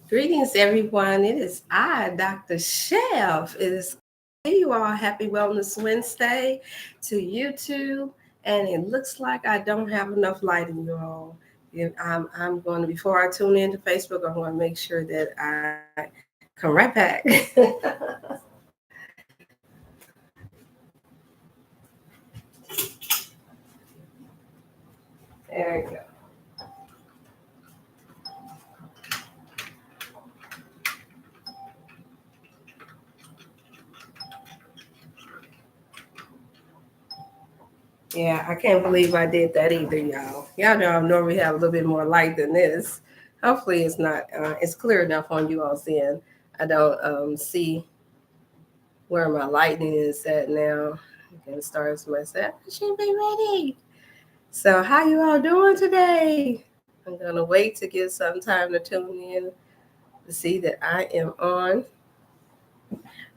Greetings, everyone. It is I, Dr. Chef. It is you all. Happy Wellness Wednesday to YouTube. And it looks like I don't have enough lighting, you all. I'm going to, before I tune into Facebook, I want to make sure that I come right back. There we go. Yeah, I can't believe I did that either, y'all. Y'all know I normally have a little bit more light than this. Hopefully it's not, it's clear enough on you all's end. I don't see where my lightning is at now. You can start myself. I should be ready. So how you all doing today? I'm gonna wait to get some time to tune in to see that I am on.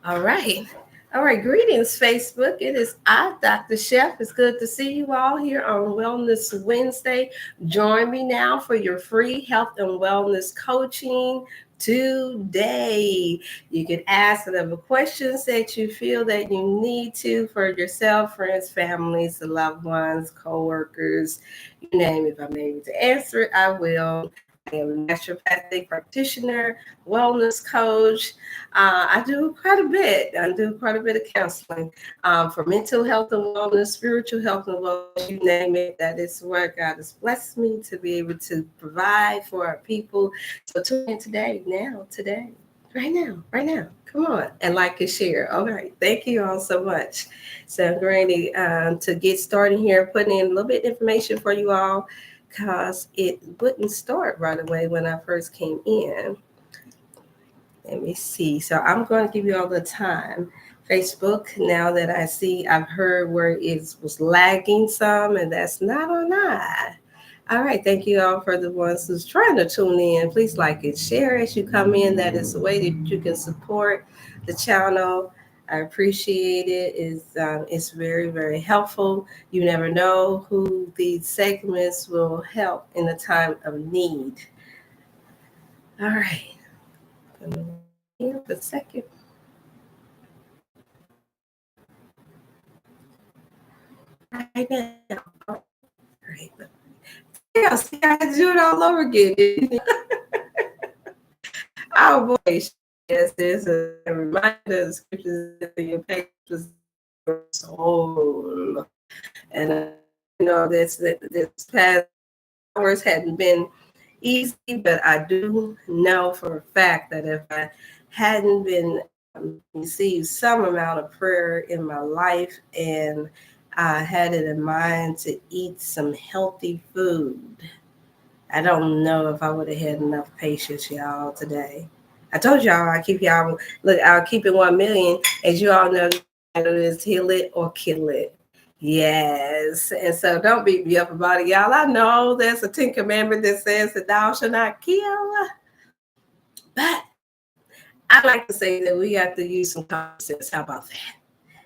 All right. All right. Greetings, Facebook. It is I, Dr. Chef. It's good to see you all here on Wellness Wednesday. Join me now for your free health and wellness coaching today. You can ask whatever questions that you feel that you need to for yourself, friends, families, loved ones, co-workers, you name it. If I'm able to answer it, I will. I am a naturopathic practitioner, wellness coach. I do quite a bit. I do quite a bit of counseling for mental health and wellness, spiritual health and wellness, you name it. That is where God has blessed me to be able to provide for our people. So tune in today, right now. Come on and like and share. All right. Thank you all so much. So I'm ready to get started here, putting in a little bit of information for you all because it wouldn't start right away when I first came in. Let me see. So I'm going to give you all the time. Facebook, now that I see, I've heard where it was lagging some, and that's not on I. All right. Thank you all for the ones who's trying to tune in. Please like and share as you come in. That is the way that you can support the channel. I appreciate it. It's very, very helpful. You never know who these segments will help in a time of need. All right. Here for a second. Right now. All right. Yeah, see, I had to do it all over again. Oh boy. Yes, there's a reminder of the scriptures in your pages soul. And this past hours hadn't been easy, but I do know for a fact that if I hadn't been received some amount of prayer in my life and I had it in mind to eat some healthy food, I don't know if I would have had enough patience, y'all, today. I told y'all I'll keep it 1 million. As you all know, it is heal it or kill it. Yes. And so don't beat me up about it, y'all. I know there's a 10 commandment that says that thou shalt not kill. But I like to say that we have to use some common sense. How about that?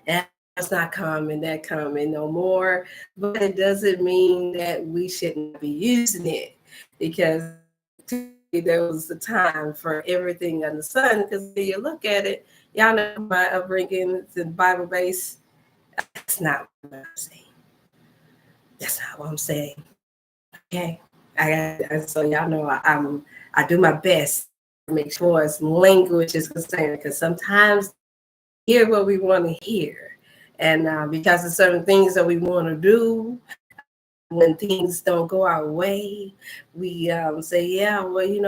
And that's not that common no more. But it doesn't mean that we shouldn't be using it because there was a time for everything under the sun. Because when you look at it, y'all know my upbringing is Bible based. That's not what I'm saying. That's not what I'm saying. Okay. So y'all know I do my best to make sure as language is concerned because sometimes hear what we want to hear. And because of certain things that we want to do, when things don't go our way, we say, yeah, well, you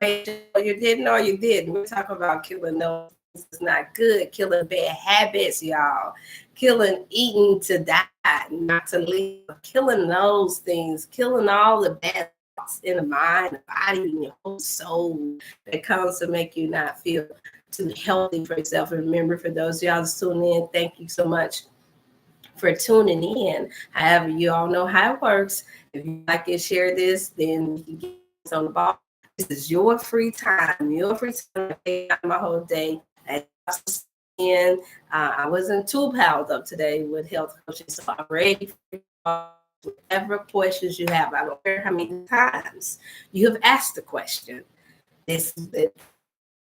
didn't or you didn't. We're talking about killing those things. It's not good. Killing bad habits, y'all. Killing eating to die, not to live. Killing those things. Killing all the bad thoughts in the mind, the body, and your whole soul that comes to make you not feel too healthy for yourself. And remember, for those of y'all that's tuning in, thank you so much for tuning in. However, you all know how it works. If you like and share this, then you can get this on the ball. This is your free time. Your free time. I take out my whole day. I wasn't too piled up today with health coaching, so I'm ready for whatever questions you have. I don't care how many times you have asked the question. this is what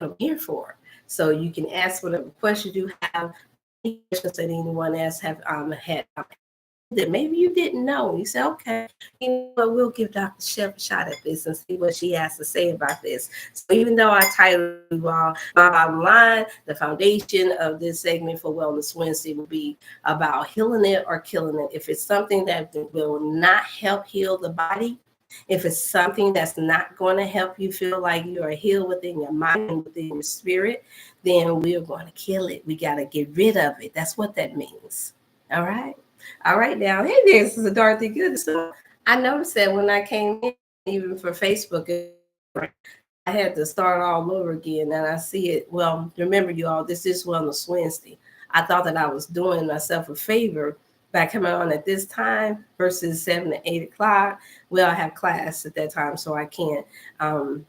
I'm here for. So you can ask whatever questions you have, any questions that anyone else have had that maybe you didn't know. You say, okay, you know what, we'll give Dr. Chef a shot at this and see what she has to say about this. So even though I titled you all, my bottom line, the foundation of this segment for Wellness Wednesday will be about healing it or killing it. If it's something that will not help heal the body, if it's something that's not going to help you feel like you are healed within your mind and within your spirit, then we're going to kill it. We got to get rid of it. That's what that means. All right. All right, now, hey there, this is Dorothy Good. So I noticed that when I came in, even for Facebook, I had to start all over again, and I see it. Well, remember, you all, this is Wellness Wednesday. I thought that I was doing myself a favor by coming on at this time versus 7 to 8 o'clock. Well, I have class at that time, so I can't, and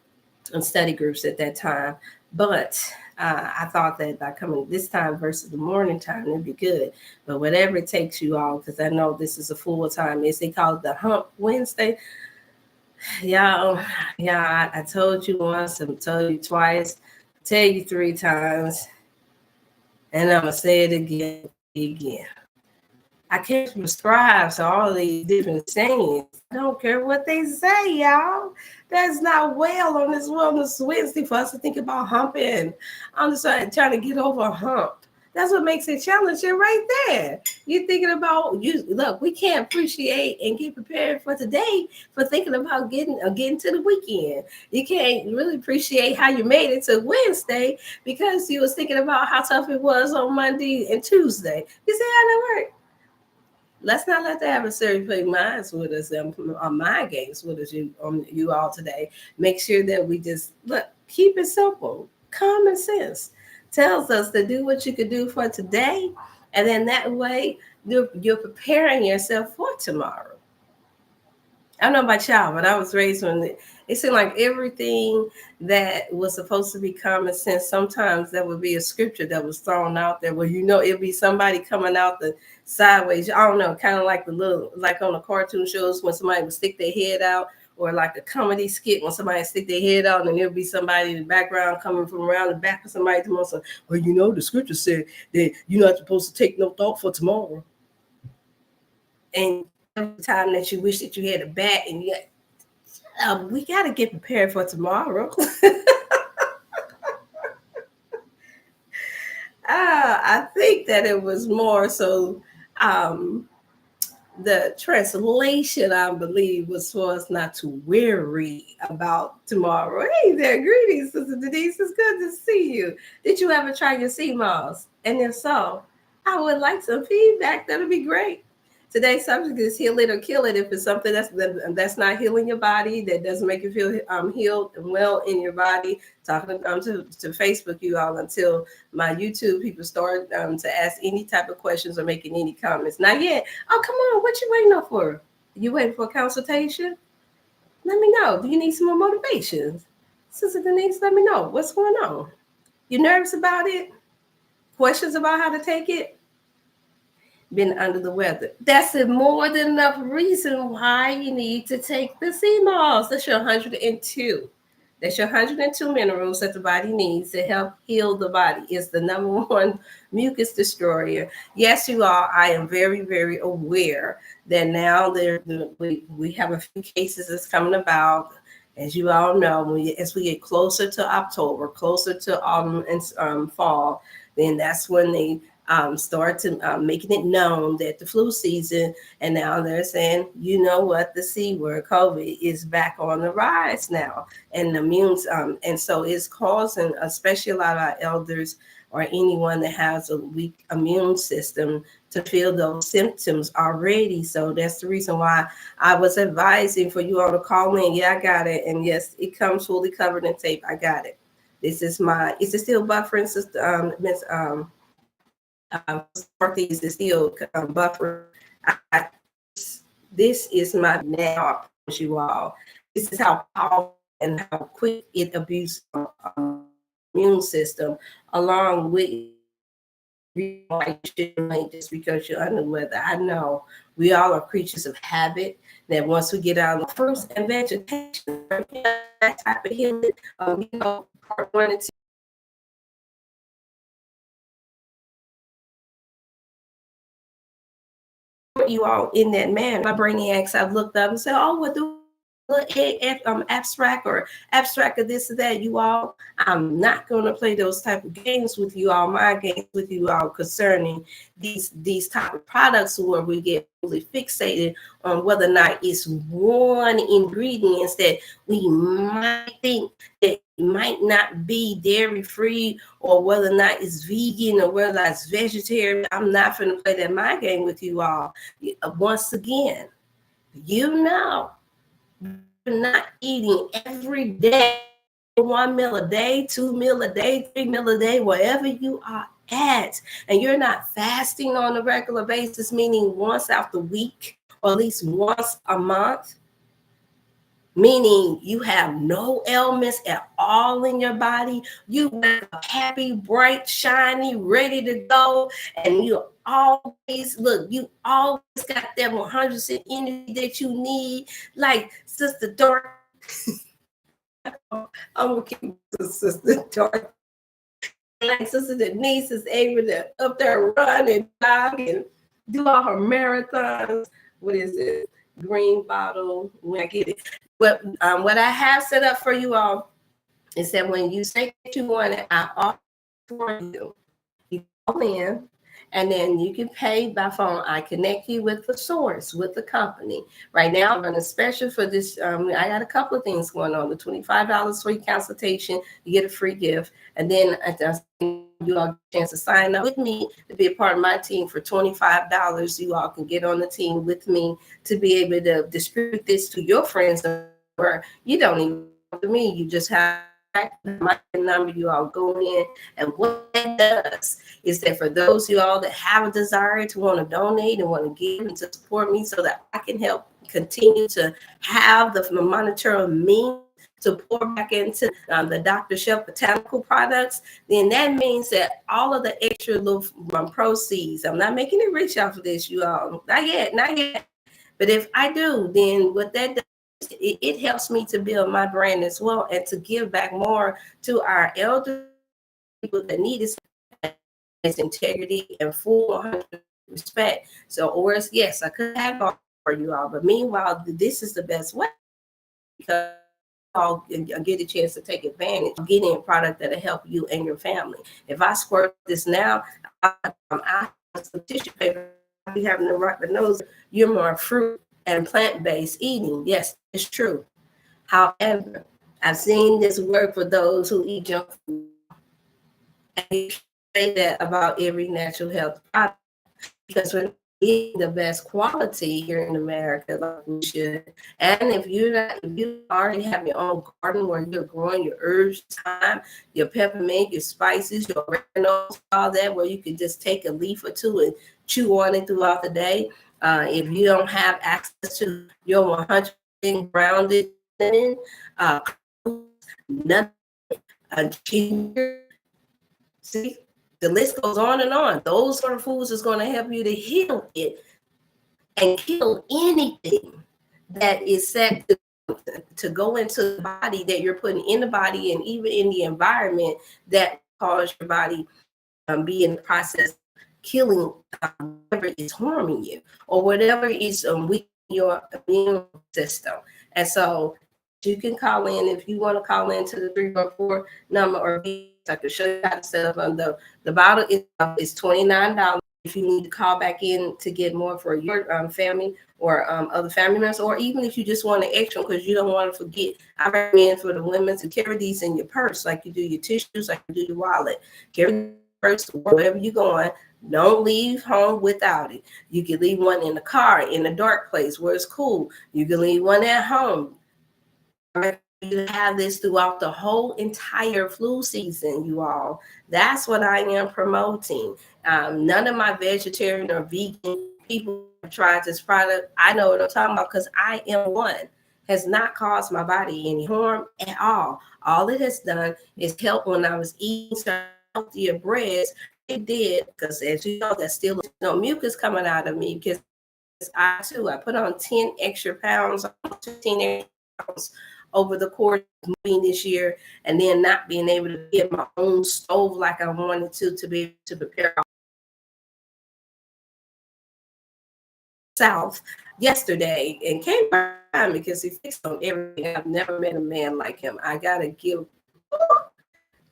study groups at that time. But I thought that by coming this time versus the morning time, it'd be good. But whatever it takes, you all, because I know this is a full time. They call it the Hump Wednesday. Y'all, yeah, I told you once, I told you twice, tell you 3 times, and I'm gonna say it again. I can't prescribe to all these different sayings. I don't care what they say, y'all. That's not well on this Wellness Wednesday for us to think about humping. I'm just trying to get over a hump. That's what makes it challenging right there. You're thinking about, look, we can't appreciate and get prepared for today for thinking about getting to the weekend. You can't really appreciate how you made it to Wednesday because you was thinking about how tough it was on Monday and Tuesday. You see how that works? Let's not let the adversary play minds with us, mind games with us, you all today. Make sure that we just keep it simple. Common sense tells us to do what you could do for today, and then that way you're preparing yourself for tomorrow. I don't know about y'all, but I was raised when it seemed like everything that was supposed to be common sense, sometimes there would be a scripture that was thrown out there where, it'd be somebody coming out the sideways. I don't know, kind of like like on the cartoon shows when somebody would stick their head out, or like a comedy skit when somebody stick their head out and there'll be somebody in the background coming from around the back of somebody to say, well, the scripture said that you're not supposed to take no thought for tomorrow. And every time that you wish that you had a bat and we got to get prepared for tomorrow. I think that it was more so the translation, I believe, was for us not to worry about tomorrow. Hey there, greetings, Sister Denise. It's good to see you. Did you ever try your sea moss? And if so, I would like some feedback. That'll be great. Today's subject is heal it or kill it. If it's something that's not healing your body, that doesn't make you feel healed and well in your body, talking to Facebook, you all, until my YouTube people start to ask any type of questions or making any comments. Not yet. Oh, come on. What you waiting on for? You waiting for a consultation? Let me know. Do you need some more motivation? Sister Denise, let me know. What's going on? You nervous about it? Questions about how to take it? Been under the weather. That's a more than enough reason why you need to take the sea moss. That's your 102. That's your 102 minerals that the body needs to help heal the body. It's the number one mucus destroyer. Yes, you are. I am very, very aware that now we have a few cases that's coming about. As you all know, as we get closer to October, closer to autumn and fall, then that's when they start to making it known that the flu season, and now they're saying, you know what, the C word, COVID, is back on the rise now, and and so it's causing, especially a lot of our elders or anyone that has a weak immune system, to feel those symptoms already. So that's the reason why I was advising for you all to call in. Yeah, I got it, and yes, it comes fully covered in tape. I got it. This is is it still buffering, Sister Miss Northeast is still buffer. This is my now. I promise you all. This is how powerful and how quick it abuses immune system, along with why you shouldn't wait just because you're under the weather. I know we all are creatures of habit. That once we get out of the fruits and vegetation, that type of healing, part one and two. You all in that manner. My brainiacs, I've looked up and said, "Oh, what do abstract or abstract of this or that?" You all, I'm not going to play those type of games with you all, mind games with you all concerning these type of products where we get really fixated on whether or not it's one ingredients that we might think that might not be dairy free, or whether or not it's vegan, or whether it's vegetarian. I'm not going to play that mind game with you all. Once again, you're not eating every day, 1 meal a day, 2 meal a day, 3 meal a day, wherever you are at, and you're not fasting on a regular basis, meaning once out the week or at least once a month, meaning you have no ailments at all in your body, you wake up happy, bright, shiny, ready to go, and you always got that 100% energy that you need, like Sister Dorothy. I'm gonna keep Sister Dorothy. Like Sister Denise is able to up there run and jog and do all her marathons. What is it? Green bottle. When I get it. But what I have set up for you all is that when you say that you want it, I offer for you. You call in, and then you can pay by phone. I connect you with the source, with the company. Right now, I'm running special for this. I got a couple of things going on. The $25 for your consultation, you get a free gift, and then you all get a chance to sign up with me to be a part of my team for $25. You all can get on the team with me to be able to distribute this to your friends, or you don't even talk to me. You just have my number. You all go in, and what that does is that for those of you all that have a desire to want to donate and want to give and to support me so that I can help continue to have the monetary means to pour back into the Dr.Chef botanical products, then that means that all of the extra little proceeds, I'm not making it rich off of this, you all, not yet. But if I do, then what that does, it helps me to build my brand as well, and to give back more to our elder people that need its integrity and full 100% respect. So, or yes, I could have all for you all, but meanwhile, this is the best way, because all get a chance to take advantage of getting a product that'll help you and your family. If I squirt this now, I have some tissue paper. I'll be having to write the nose. You're more fruit and plant-based eating. Yes, it's true. However, I've seen this work for those who eat junk food. And you say that about every natural health product, because we're eating the best quality here in America, like we should. And if you already have your own garden where you're growing your herbs, thyme, your peppermint, your spices, your oregano, all that, where you can just take a leaf or two and chew on it throughout the day. If you don't have access to your 100% grounded linen, nothing, ginger, see, the list goes on and on. Those sort of foods is going to help you to heal it and kill anything that is set to go into the body, that you're putting in the body and even in the environment, that cause your body be in the process killing whatever is harming you, or whatever is weakening your immune system. And so you can call in if you want to call in to the 314 number, or I can show you how to set up on the bottle is $29. If you need to call back in to get more for your family or other family members, or even if you just want an extra because you don't want to forget, I recommend for the women to carry these in your purse, like you do your tissues, like you do your wallet. Carry purse wherever you're going. Don't leave home without it. You can leave one in the car, in a dark place where it's cool. You can leave one at home. You have this throughout the whole entire flu season, you all. That's what I am promoting. None of my vegetarian or vegan people have tried this product. I know what I'm talking about because I am one. Has not caused my body any harm at all. All it has done is help when I was eating healthier breads, it did, because as you know, that's still no mucus coming out of me, because I put on 10 extra pounds, 15 extra pounds over the course of moving this year, and then not being able to get my own stove like I wanted to be able to prepare south yesterday, and came by because he fixed on everything. I've never met a man like him. I gotta give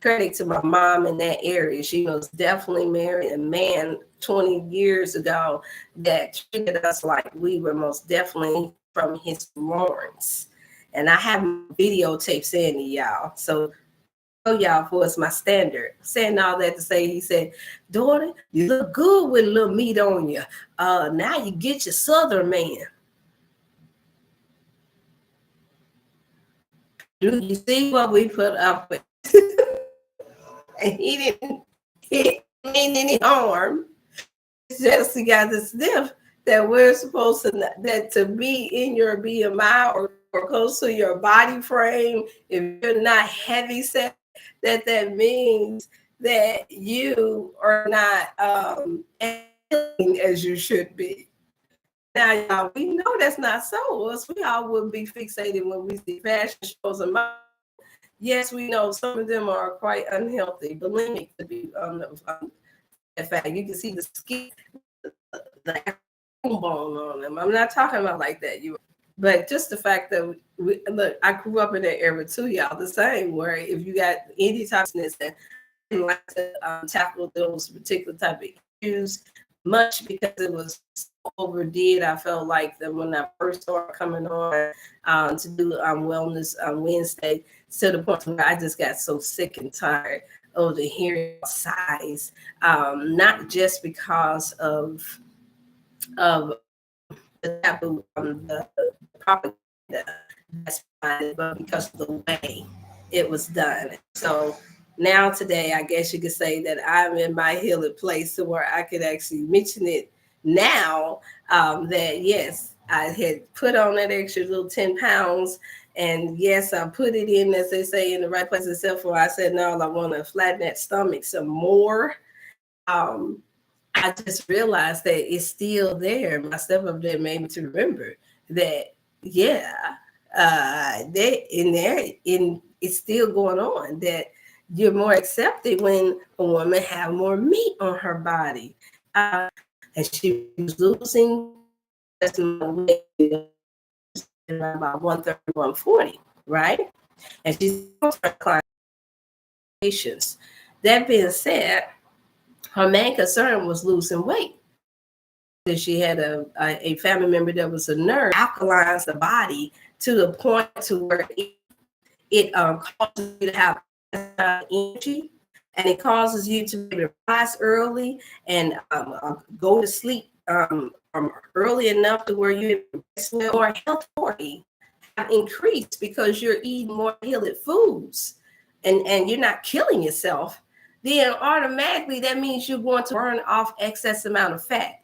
credit to my mom in that area. She was definitely married a man 20 years ago that treated us like we were most definitely from his Lawrence. And I have videotapes in y'all. So y'all for it's my standard. Saying all that to say, he said, daughter, you look good with a little meat on you. Now you get your Southern man. Do you see what we put up with? And he didn't hit any harm. It's just he got this sniff that we're supposed to, that to be in your BMI or close to your body frame, if you're not heavy set, that means that you are not as you should be. Now, y'all, we know that's not so. Us, we all would be fixated when we see fashion shows and yes, we know some of them are quite unhealthy, bulimic to be in fact, you can see the skin, the bone on them. I'm not talking about like that, but just the fact that look, I grew up in that era too, y'all. The same, where if you got any toxins that didn't like to tackle those particular type of issues much because it was overdid. I felt like that when I first started coming on to do Wellness Wednesday, to the point where I just got so sick and tired of the hearing size, not just because of the taboo, the propaganda that's behind it, but because of the way it was done. So now today, I guess you could say that I'm in my healing place to where I could actually mention it now, that yes, I had put on that extra little 10 pounds. And yes, I put it in, as they say, in the right place, except for I said, no, I want to flatten that stomach some more. I just realized that it's still there. My stepmother there made me to remember that, yeah, it's still going on, that you're more accepted when a woman have more meat on her body. And she was losing weight about 130, 140, right? And she's patients. That being said, her main concern was losing weight. She had a family member that was a nurse, alkalines the body to the point to where it causes you to have energy, and it causes you to be able to rise early and go to sleep early enough to where you or health party have increased because you're eating more healthy foods and you're not killing yourself. Then automatically that means you're going to burn off excess amount of fat.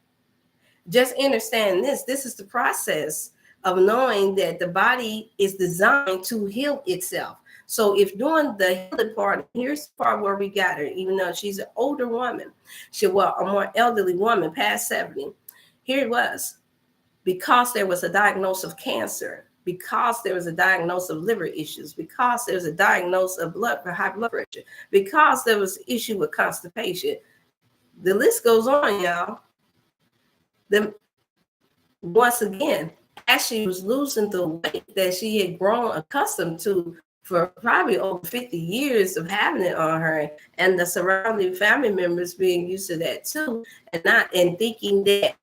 Just understand this. This is the process of knowing that the body is designed to heal itself. So if doing the healing part, here's the part where we got her, even though she's an older woman, a more elderly woman, past 70. Here it was, because there was a diagnosis of cancer, because there was a diagnosis of liver issues, because there was a diagnosis of high blood pressure, because there was an issue with constipation. The list goes on, y'all. Then once again, as she was losing the weight that she had grown accustomed to for probably over 50 years of having it on her, and the surrounding family members being used to that too, and thinking that,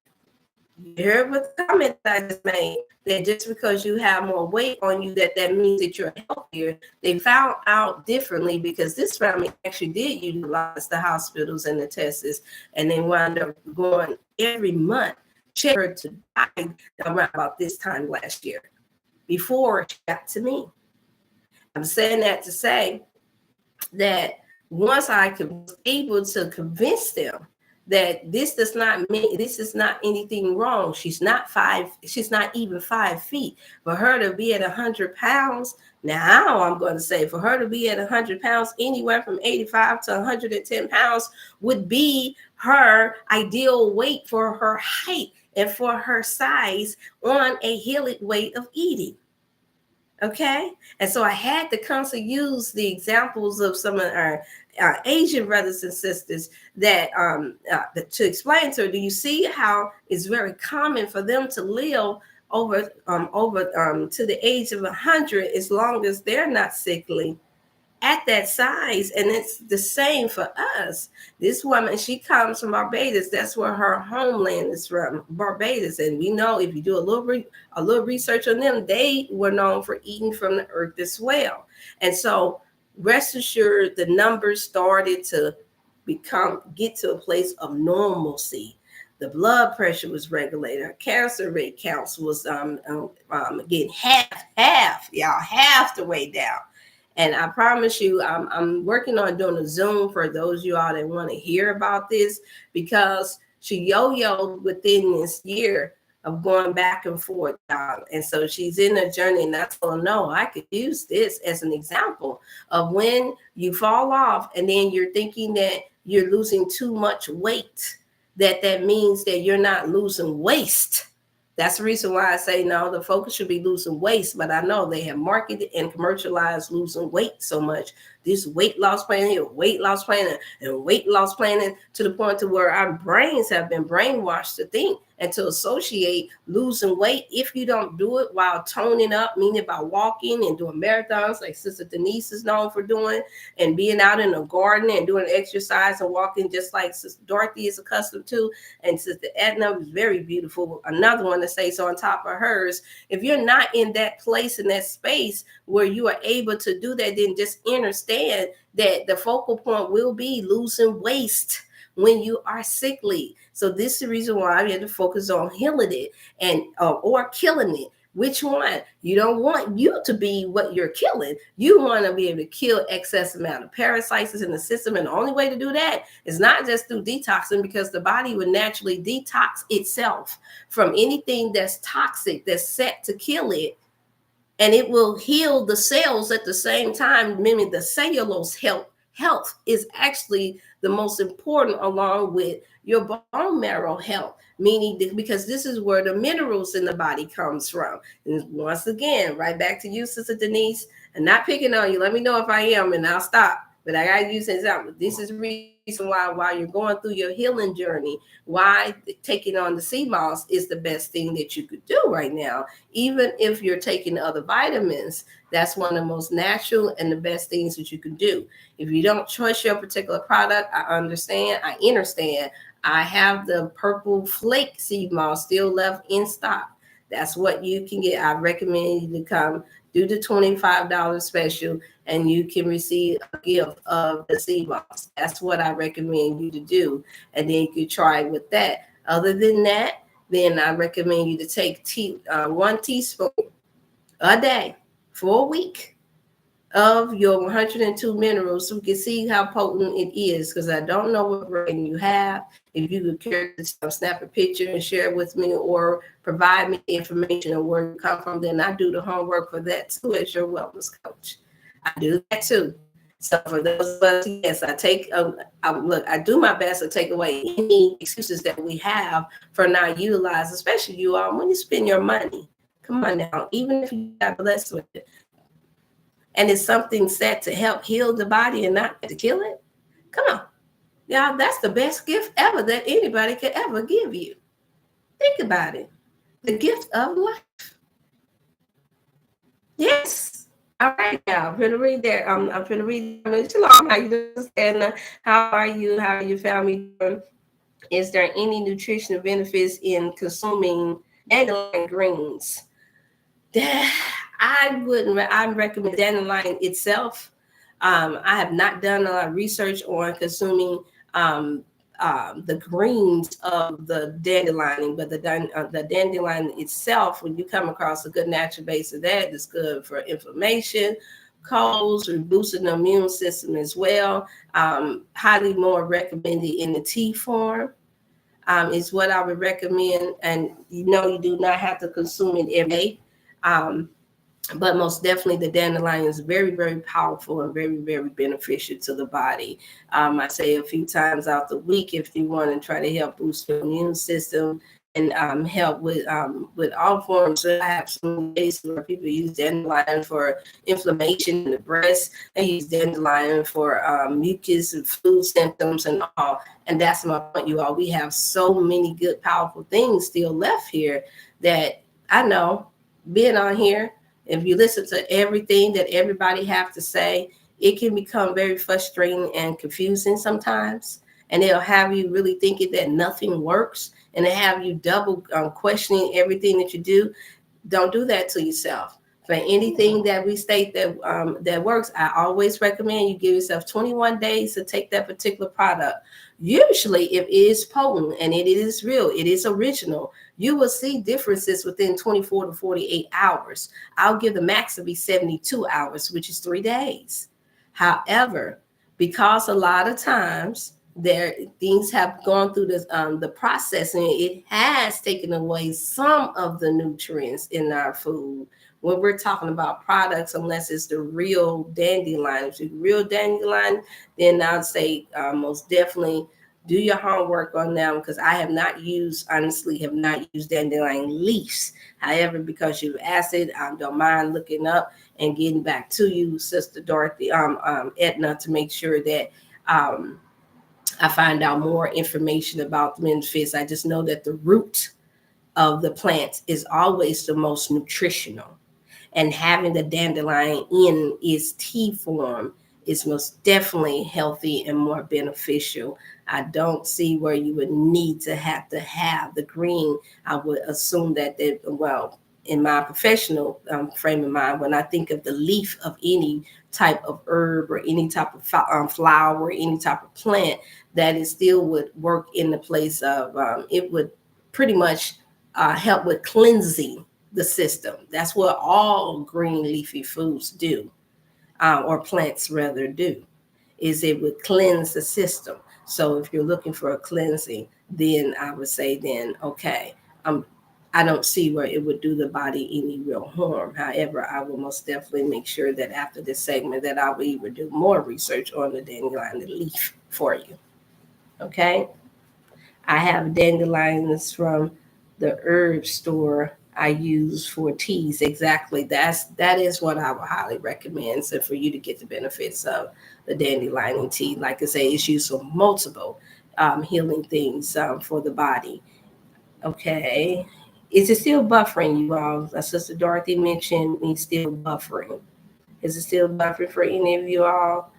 you heard what the comment I just made, that just because you have more weight on you, that means that you're healthier. They found out differently because this family actually did utilize the hospitals and the tests, and they wound up going every month, check her to die around about this time last year, before she got to me. I'm saying that to say that once I was able to convince them that this does not mean this is not anything wrong. She's not even 5 feet. For her to be at 100 pounds, now I'm going to say for her to be at 100 pounds, anywhere from 85 to 110 pounds would be her ideal weight for her height and for her size on a healthy way of eating. Okay. And so I had to constantly use the examples of some of our Asian brothers and sisters that to explain to her, do you see how it's very common for them to live over to the age of 100 as long as they're not sickly at that size? And it's the same for us. This woman, she comes from Barbados. That's where her homeland is from, Barbados. And we know, if you do a little research on them, they were known for eating from the earth as well. And so rest assured, the numbers started to get to a place of normalcy. The blood pressure was regulated. Our cancer rate counts was getting half the way down. And I promise you, I'm working on doing a Zoom for those of you all that want to hear about this, because she yo-yoed within this year of going back and forth. And so she's in a journey, and I told her, no, I could use this as an example of when you fall off and then you're thinking that you're losing too much weight, that means that you're not losing waste. That's the reason why I say, no, the focus should be losing waste. But I know they have marketed and commercialized losing weight so much. This weight loss plan here, weight loss plan, and weight loss planning, to the point to where our brains have been brainwashed to think and to associate losing weight, if you don't do it while toning up, meaning by walking and doing marathons like Sister Denise is known for doing, and being out in the garden and doing exercise and walking just like Sister Dorothy is accustomed to, and Sister Edna is very beautiful, another one that stays on top of hers. If you're not in that place, in that space where you are able to do that, then just understand that the focal point will be losing waste when you are sickly. So this is the reason why we have to focus on healing it and or killing it. Which one? You don't want you to be what you're killing. You want to be able to kill excess amount of parasites in the system. And the only way to do that is not just through detoxing, because the body would naturally detox itself from anything that's toxic, that's set to kill it. And it will heal the cells at the same time, meaning the cellulose health is actually the most important, along with your bone marrow health, meaning because this is where the minerals in the body comes from. And once again, right back to you, Sister Denise, and not picking on you. Let me know if I am, and I'll stop. But I got to use an example. This is the reason why, while you're going through your healing journey, why taking on the sea moss is the best thing that you could do right now. Even if you're taking other vitamins, that's one of the most natural and the best things that you can do. If you don't trust your particular product, I understand. I understand. I have the purple flake sea moss still left in stock. That's what you can get. I recommend you to come do the $25 special, and you can receive a gift of the sea moss. That's what I recommend you to do. And then you can try with that. Other than that, then I recommend you to take 1 teaspoon a day for a week of your 102 minerals, so we can see how potent it is. Because I don't know what rating you have. If you could care to snap a picture and share it with me, or provide me information on where you come from, then I do the homework for that too as your wellness coach. I do that too. So for those of us, yes, I do my best to take away any excuses that we have for not utilizing, especially you all, when you spend your money. Come on now, even if you got blessed with it, and it's something set to help heal the body and not to kill it. Come on. Y'all, that's the best gift ever that anybody could ever give you. Think about it. The gift of life. Yes. All right, now I'm going to read that. I'm going to read. Shalom, how you doing, Edna? How are you? How are your family doing? Is there any nutritional benefits in consuming dandelion greens? I recommend dandelion itself. I have not done a lot of research on consuming the greens of the dandelion, but the dandelion itself, when you come across a good natural base of that, is good for inflammation, colds or boosting the immune system as well. Highly more recommended in the tea form. Is what I would recommend. And you do not have to consume it every day. But most definitely the dandelion is very, very powerful and very, very beneficial to the body. I say a few times out the week if you want to try to help boost your immune system and help with all forms. So I have some days where people use dandelion for inflammation in the breast. They use dandelion for mucus and flu symptoms and all. And that's my point, you all. We have so many good, powerful things still left here that I know being on here, if you listen to everything that everybody have to say, it can become very frustrating and confusing sometimes. And it'll have you really thinking that nothing works, and it'll have you double questioning everything that you do. Don't do that to yourself. For anything that we state that works, I always recommend you give yourself 21 days to take that particular product. Usually, if it is potent and it is real, it is original, you will see differences within 24 to 48 hours. I'll give the max to be 72 hours, which is 3 days. However, because a lot of times things have gone through the processing, it has taken away some of the nutrients in our food. When we're talking about products, unless it's the real dandelion, if it's real dandelion, then I'd say most definitely do your homework on them, because I honestly have not used dandelion leaves. However, because you asked it, I don't mind looking up and getting back to you, Sister Dorothy, Edna, to make sure that I find out more information about the benefits. I just know that the root of the plant is always the most nutritional. And having the dandelion in its tea form is most definitely healthy and more beneficial. I don't see where you would need to have the green. I would assume that in my professional frame of mind, when I think of the leaf of any type of herb or any type of flower or any type of plant, that it still would work in the place of, it would pretty much help with cleansing the system. That's what all green leafy foods do, or plants rather do, is it would cleanse the system. So if you're looking for a cleansing, then I would say okay, I don't see where it would do the body any real harm. However, I will most definitely make sure that after this segment that I will even do more research on the dandelion leaf for you. Okay? I have dandelions from the herb store I use for teas. Exactly. That is what I would highly recommend. So for you to get the benefits of the dandelion tea, like I say, it's used for multiple healing things for the body. Okay. Is it still buffering, you all? Sister Dorothy mentioned me still buffering. Is it still buffering for any of you all?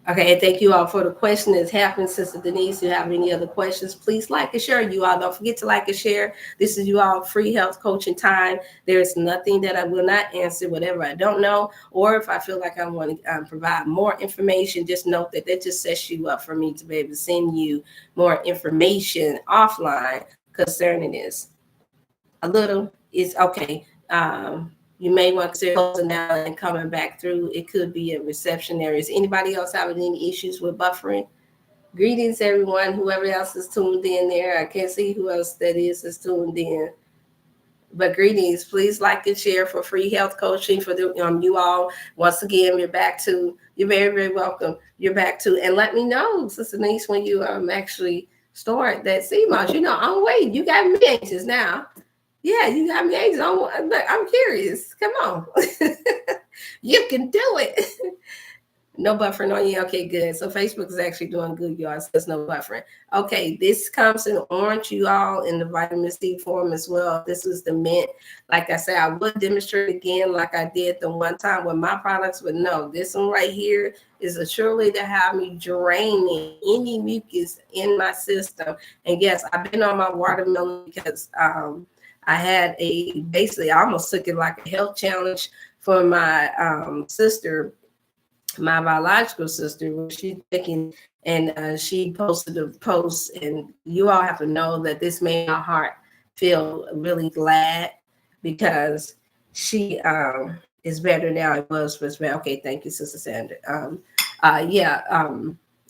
Okay, and thank you all for the question that's happened. Sister Denise, if you have any other questions, please like and share. You all don't forget to like and share. This is you all free health coaching time. There's nothing that I will not answer, whatever I don't know, or if I feel like I want to provide more information, just note that just sets you up for me to be able to send you more information offline concerning this. A little is okay. You may want to consider closing down and coming back through. It could be a reception area. Is anybody else having any issues with buffering? Greetings, everyone. Whoever else is tuned in there. I can't see who else that is tuned in. But greetings. Please like and share for free health coaching for the you all. Once again, you're very, very welcome. You're back to, and let me know, Sister Denise, when you actually start that CMOS. I'm waiting. You got me anxious now. Yeah, you got me anxious. I'm curious. Come on. You can do it. No buffering on you. Okay, good. So Facebook is actually doing good, y'all. So there's no buffering. Okay, this comes in orange, you all, in the vitamin C form as well. This is the mint. Like I said, I would demonstrate again like I did the one time with my products, but no, this one right here is a surely to have me draining any mucus in my system. And yes, I've been on my watermelon because I had basically I almost took it like a health challenge for my sister, my biological sister, where she's taking, and she posted a post, and you all have to know that this made my heart feel really glad, because she is better now. It was bad. Okay, thank you, Sister Sandra. Yeah,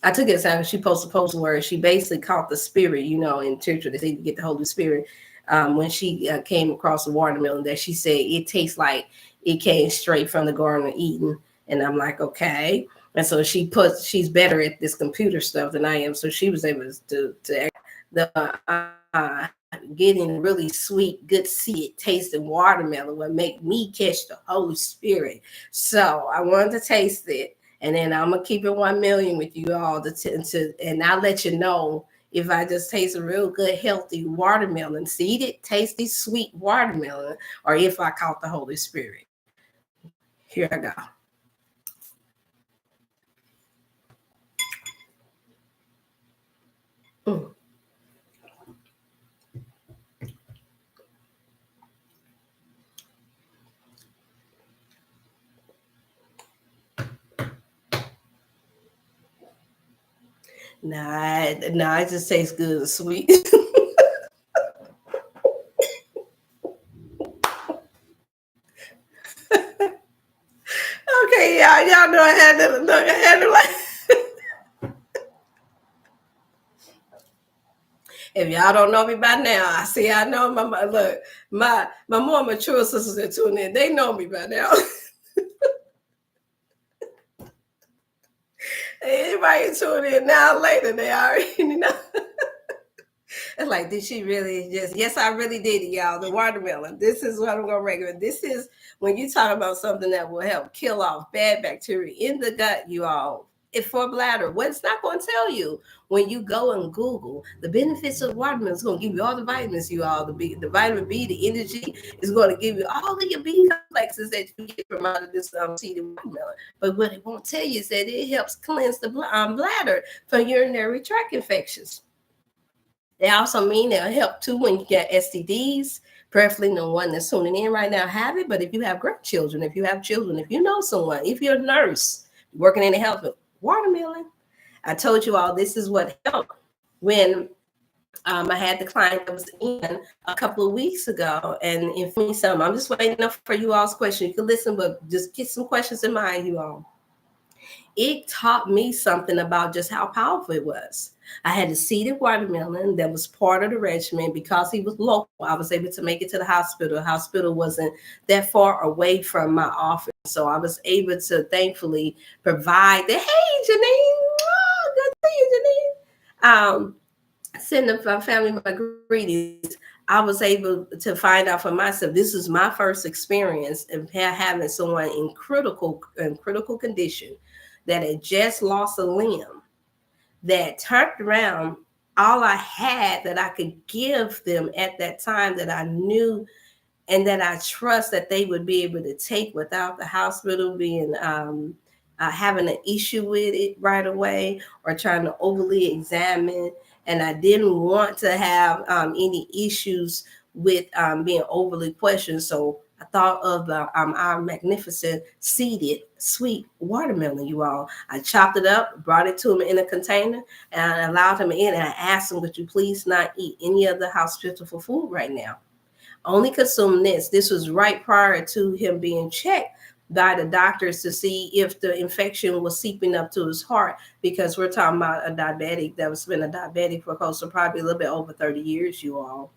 I took it as she posted a post where she basically caught the spirit, you know, in church where they say to get the Holy Spirit. When she came across the watermelon, that she said it tastes like it came straight from the Garden of Eden. And I'm like, okay. And so she's better at this computer stuff than I am. So she was able to getting really sweet, good seed tasting watermelon would make me catch the Holy Spirit. So I wanted to taste it. And then I'm gonna keep it 1,000,000 with you all and I'll let you know if I just taste a real good, healthy watermelon, seeded, tasty, sweet watermelon, or if I caught the Holy Spirit. Here I go. Mm. Nah, it just tastes good and sweet. Okay, y'all know I had to like. If y'all don't know me by now, I know my more mature sisters that tune in, they know me by now. Anybody tune in now or later, they already know. It's like, did she really just? Yes, I really did it, y'all. The watermelon. This is what I'm gonna recommend. This is when you talk about something that will help kill off bad bacteria in the gut, you all. If for bladder, what it's not going to tell you when you go and Google the benefits of watermelon, it's going to give you all the vitamins, you all, the vitamin B, the energy is going to give you all of your B complexes that you get from out of this seeded watermelon. But what it won't tell you is that it helps cleanse the bladder from urinary tract infections. They also mean they'll help too when you get STDs. Preferably the one that's tuning in right now have it. But if you have grandchildren, if you have children, if you know someone, if you're a nurse working in the health, watermelon. I told you all this is what helped when I had the client that was in a couple of weeks ago and informed me some. I'm just waiting up for you all's questions. You can listen, but just get some questions in mind, you all. It taught me something about just how powerful it was. I had a seeded watermelon that was part of the regimen. Because he was local, I was able to make it to the hospital. The hospital wasn't that far away from my office. So I was able to thankfully provide the, hey, Janine, oh, good to see you, Janine. Sending my family my greetings. I was able to find out for myself. This is my first experience of having someone in critical condition that had just lost a limb, that turned around. All I had that I could give them at that time that I knew and that I trust that they would be able to take without the hospital being having an issue with it right away or trying to overly examine. And I didn't want to have any issues with being overly questioned. So I thought of our magnificent seeded sweet watermelon, you all. I chopped it up, brought it to him in a container, and I allowed him in. And I asked him, would you please not eat any of the hospital food right now? Only consume this. This was right prior to him being checked by the doctors to see if the infection was seeping up to his heart, because we're talking about a diabetic that was been a diabetic for close to probably a little bit over 30 years, you all,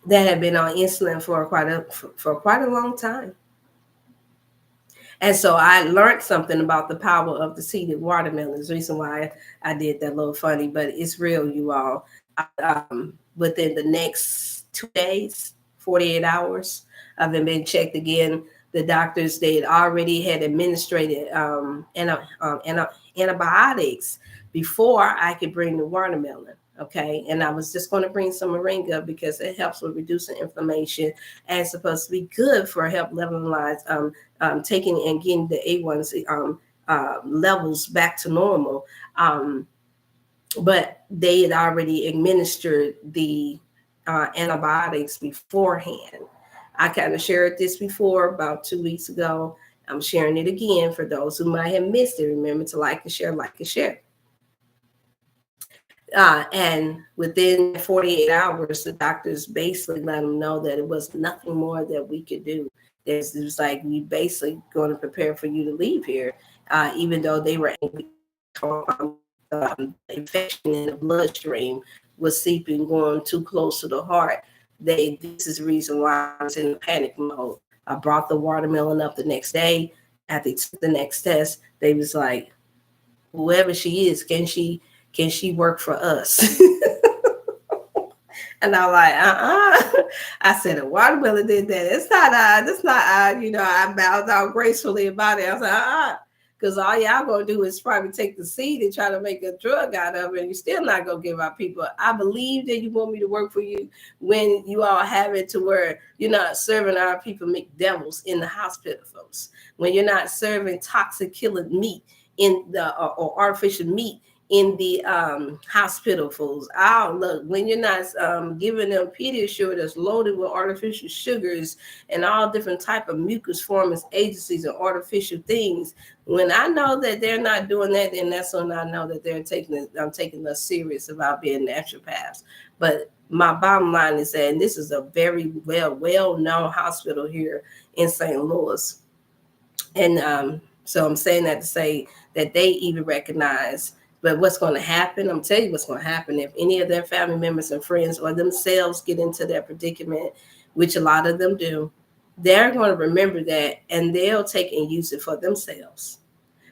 that had been on insulin for quite a long time. And so I learned something about the power of the seeded watermelon. The reason why I did that little funny, but it's real, you all. Within the next 2 days, 48 hours, I've been checked again. The doctors, they already had administered antibiotics before I could bring the watermelon. Okay. And I was just going to bring some moringa because it helps with reducing inflammation and it's supposed to be good for help leveling taking and getting the A1C levels back to normal. But they had already administered the antibiotics beforehand. I kind of shared this before about 2 weeks ago. I'm sharing it again for those who might have missed it. Remember to like and share, like and share. And within 48 hours, the doctors basically let them know that it was nothing more that we could do. It was like, we basically going to prepare for you to leave here, even though they were angry. Infection in the bloodstream was seeping, going too close to the heart. This is the reason why I was in panic mode. I brought the watermelon up the next day. After they took the next test, they was like, whoever she is, can she work for us? And I'm like, I said, a watermelon did that. It's not, that's not, I bowed down gracefully about it. I was like, because all y'all gonna do is probably take the seed and try to make a drug out of it, and you're still not gonna give our people. I believe that you want me to work for you when you all have it to where you're not serving our people McDevils in the hospital, folks. When you're not serving toxic killing meat in the or artificial meat in the hospital foods. Look, when you're not giving them Pediasure that's loaded with artificial sugars and all different type of mucus forming agencies and artificial things, when I know that they're not doing that, then that's when I know that I'm taking us serious about being naturopaths. But my bottom line is that, and this is a very well-known hospital here in St. Louis, and so I'm saying that to say that they even recognize. But what's going to happen, I'm telling you what's going to happen, if any of their family members and friends or themselves get into that predicament, which a lot of them do, they're going to remember that, and they'll take and use it for themselves.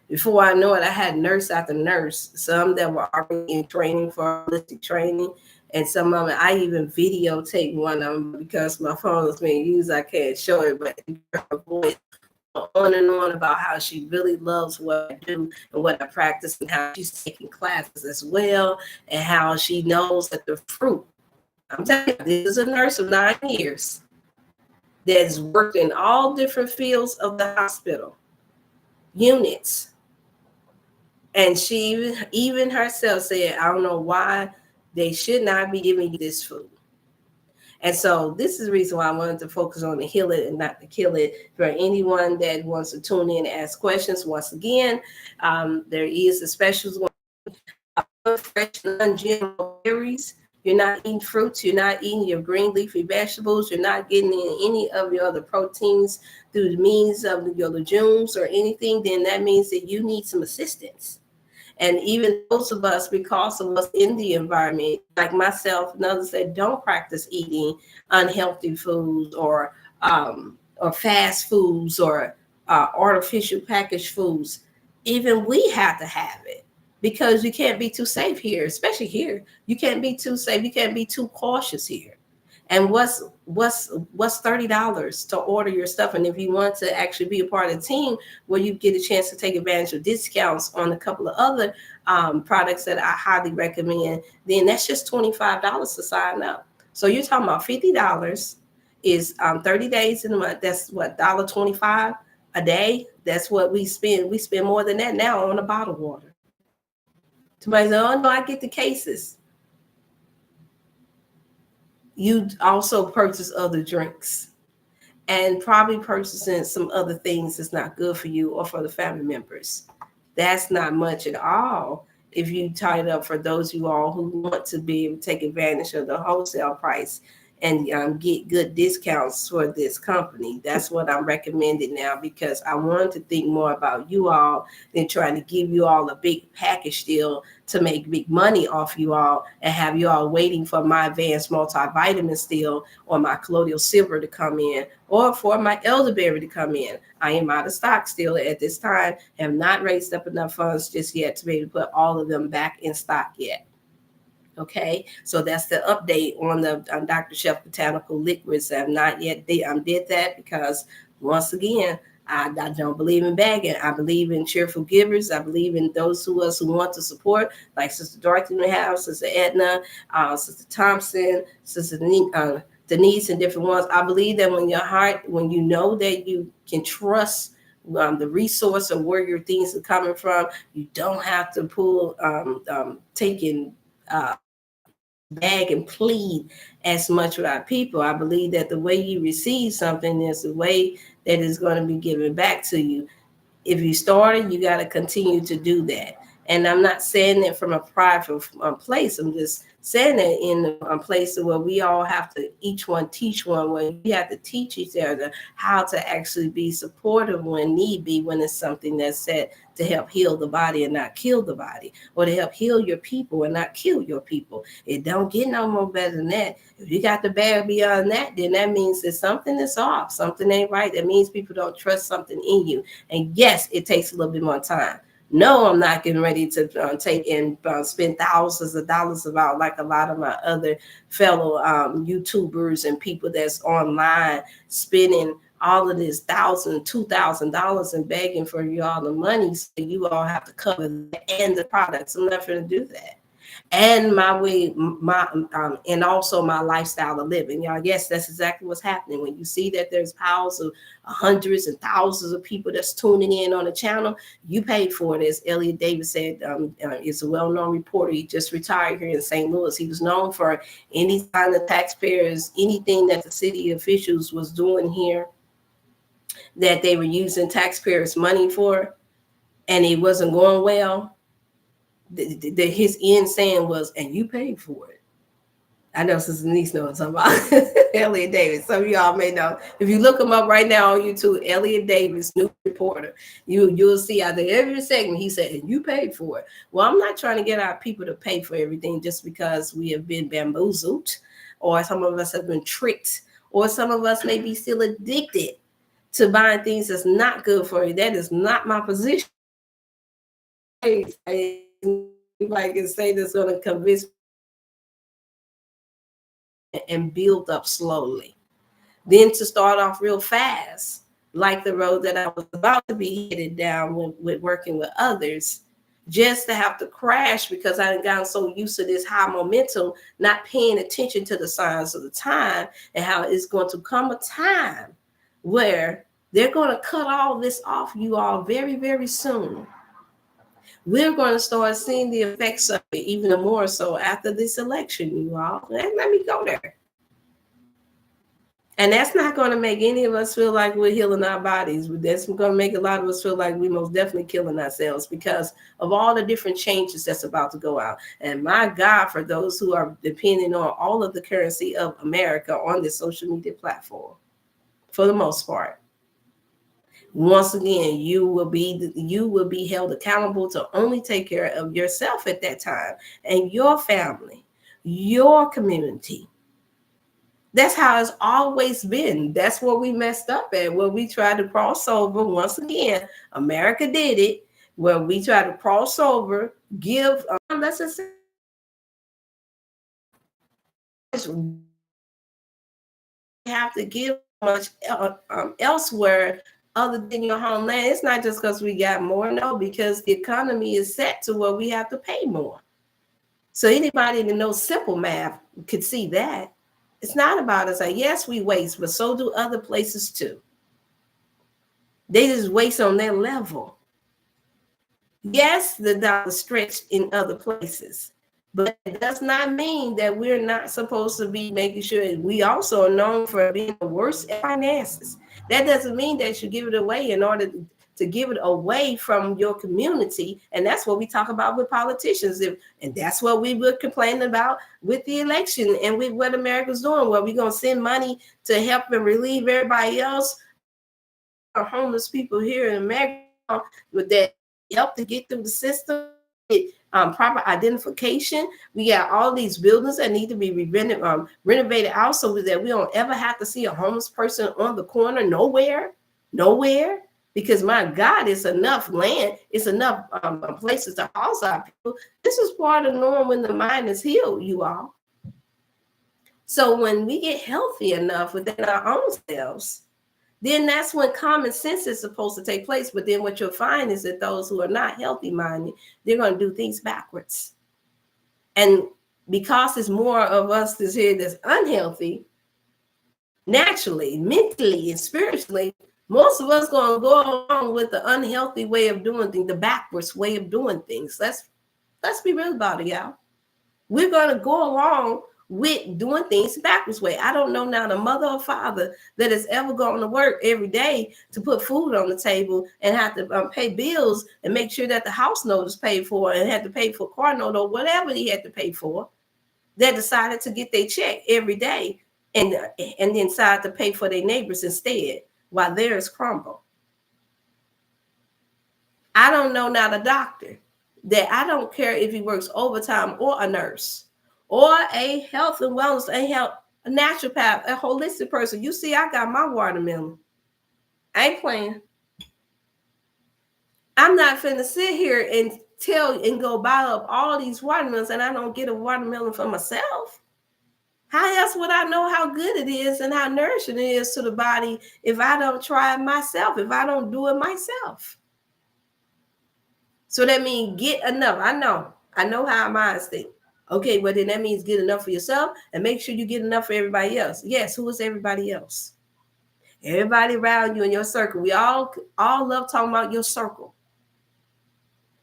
Before I know it, I had nurse after nurse, some that were already in training for holistic training, and some of them, I even videotaped one of them because my phone is being used. I can't show it, but her voice on and on about how she really loves what I do and what I practice, and how she's taking classes as well, and how she knows that the fruit. I'm telling you, this is a nurse of 9 years that's worked in all different fields of the hospital units. And she even herself said, I don't know why they should not be giving you this food. And so this is the reason why I wanted to focus on the heal it and not the kill it. For anyone that wants to tune in and ask questions, once again, there is a special one, fresh non-GMO berries. You're not eating fruits. You're not eating your green leafy vegetables. You're not getting in any of your other proteins through the means of your legumes or anything. Then that means that you need some assistance. And even those of us, because of us in the environment, like myself and others that don't practice eating unhealthy foods or fast foods or artificial packaged foods, even we have to have it, because you can't be too safe here, especially here. You can't be too safe. You can't be too cautious here. And what's $30 to order your stuff? And if you want to actually be a part of the team where you get a chance to take advantage of discounts on a couple of other products that I highly recommend, then that's just $25 to sign up. So you're talking about $50 is 30 days in a month. That's what, $1.25 a day. That's what we spend. We spend more than that now on a bottled water. Somebody says, oh no, I get the cases. You also purchase other drinks and probably purchasing some other things that's not good for you or for the family members. That's not much at all if you tie it up for those of you all who want to be able to take advantage of the wholesale price and get good discounts for this company. That's what I'm recommending now, because I want to think more about you all than trying to give you all a big package deal to make big money off you all and have you all waiting for my advanced multivitamin still, or my colloidal silver to come in, or for my elderberry to come in. I am out of stock still at this time, have not raised up enough funds just yet to be able to put all of them back in stock yet. Okay, so that's the update on the Dr. Chef botanical liquids. I have not yet did that because, once again, I don't believe in bagging. I believe in cheerful givers. I believe in those of us who want to support, like Sister Dorothy in the house, Sister Edna, Sister Thompson, Sister Denise, and different ones. I believe that when you know that you can trust the resource of where your things are coming from, you don't have to pull taking bag and plead as much with our people. I believe that the way you receive something is the way that is going to be given back to you. If you started, you got to continue to do that. And I'm not saying it from a prideful place. I'm just saying it in a place where we all have to, each one teach one, where we have to teach each other how to actually be supportive when need be, when it's something that's said to help heal the body and not kill the body, or to help heal your people and not kill your people. It don't get no more better than that. If you got the bad beyond that, then that means that something is off, something ain't right. That means people don't trust something in you. And yes, it takes a little bit more time. No, I'm not getting ready to take and spend thousands of dollars about like a lot of my other fellow YouTubers and people that's online spending all of this $1,000, $2,000 and begging for y'all the money so you all have to cover that and the products. I'm not going to do that. And my way, and also my lifestyle of living, y'all. Yes, that's exactly what's happening. When you see that there's piles of hundreds and thousands of people that's tuning in on the channel, you paid for it. As Elliot Davis said, is a well-known reporter. He just retired here in St. Louis. He was known for any kind of taxpayers, anything that the city officials was doing here that they were using taxpayers' money for, and it wasn't going well. His end saying was, and you paid for it. I know Sister Denise knows what I'm talking about. Elliot Davis. Some of y'all may know. If you look him up right now on YouTube, Elliot Davis, new reporter, you'll see out there every segment he said, and you paid for it. Well, I'm not trying to get our people to pay for everything just because we have been bamboozled, or some of us have been tricked, or some of us may be still addicted to buying things that's not good for you. That is not my position. Anybody can say that's going to convince and build up slowly. Then to start off real fast, like the road that I was about to be headed down with working with others, just to have to crash because I had gotten so used to this high momentum, not paying attention to the signs of the time and how it's going to come a time where they're going to cut all this off you all very, very soon. We're going to start seeing the effects of it even more so after this election, you all. Let me go there. And that's not going to make any of us feel like we're healing our bodies. That's going to make a lot of us feel like we most definitely killing ourselves because of all the different changes that's about to go out. And my God, for those who are depending on all of the currency of America on this social media platform, for the most part, once again, you will be held accountable to only take care of yourself at that time and your family, your community. That's how it's always been. That's what we messed up at, where we tried to cross over. Once again, America did it, where we tried to cross over, give, let's just say, have to give much elsewhere other than your homeland. It's not just because we got more, no, because the economy is set to where we have to pay more. So anybody that knows simple math could see that. It's not about us. Like, yes, we waste, but so do other places too. They just waste on their level. Yes, the dollar stretched in other places, but it does not mean that we're not supposed to be making sure. We also are known for being the worst at finances. That doesn't mean that you give it away in order to give it away from your community. And that's what we talk about with politicians. And that's what we were complaining about with the election and with what America's doing, where we're going to send money to help and relieve everybody else, our homeless people here in America, with that help to get through the system. Proper identification. We got all these buildings that need to be renovated out so that we don't ever have to see a homeless person on the corner nowhere, because my God, it's enough land, it's enough places to house our people. This is part of knowing when the mind is healed, you all. So when we get healthy enough within our own selves, then that's when common sense is supposed to take place. But then what you'll find is that those who are not healthy-minded, they're going to do things backwards. And because it's more of us that's here that's unhealthy, naturally, mentally, and spiritually, most of us going to go along with the unhealthy way of doing things, the backwards way of doing things. Let's be real about it, y'all. We're going to go along with doing things backwards way. I don't know now the mother or father that has ever gone to work every day to put food on the table and have to pay bills and make sure that the house note is paid for and had to pay for car note or whatever he had to pay for, that decided to get their check every day and then decided to pay for their neighbors instead while theirs crumble. I don't know now the doctor that I don't care if he works overtime or a nurse or a health and wellness, a naturopath, a holistic person. You see, I got my watermelon. I ain't playing. I'm not finna sit here and go buy up all these watermelons and I don't get a watermelon for myself. How else would I know how good it is and how nourishing it is to the body if I don't try it myself, if I don't do it myself? So that means get enough. I know how mine think. Okay, well then that means get enough for yourself and make sure you get enough for everybody else. Yes, who is everybody else? Everybody around you in your circle. We all love talking about your circle.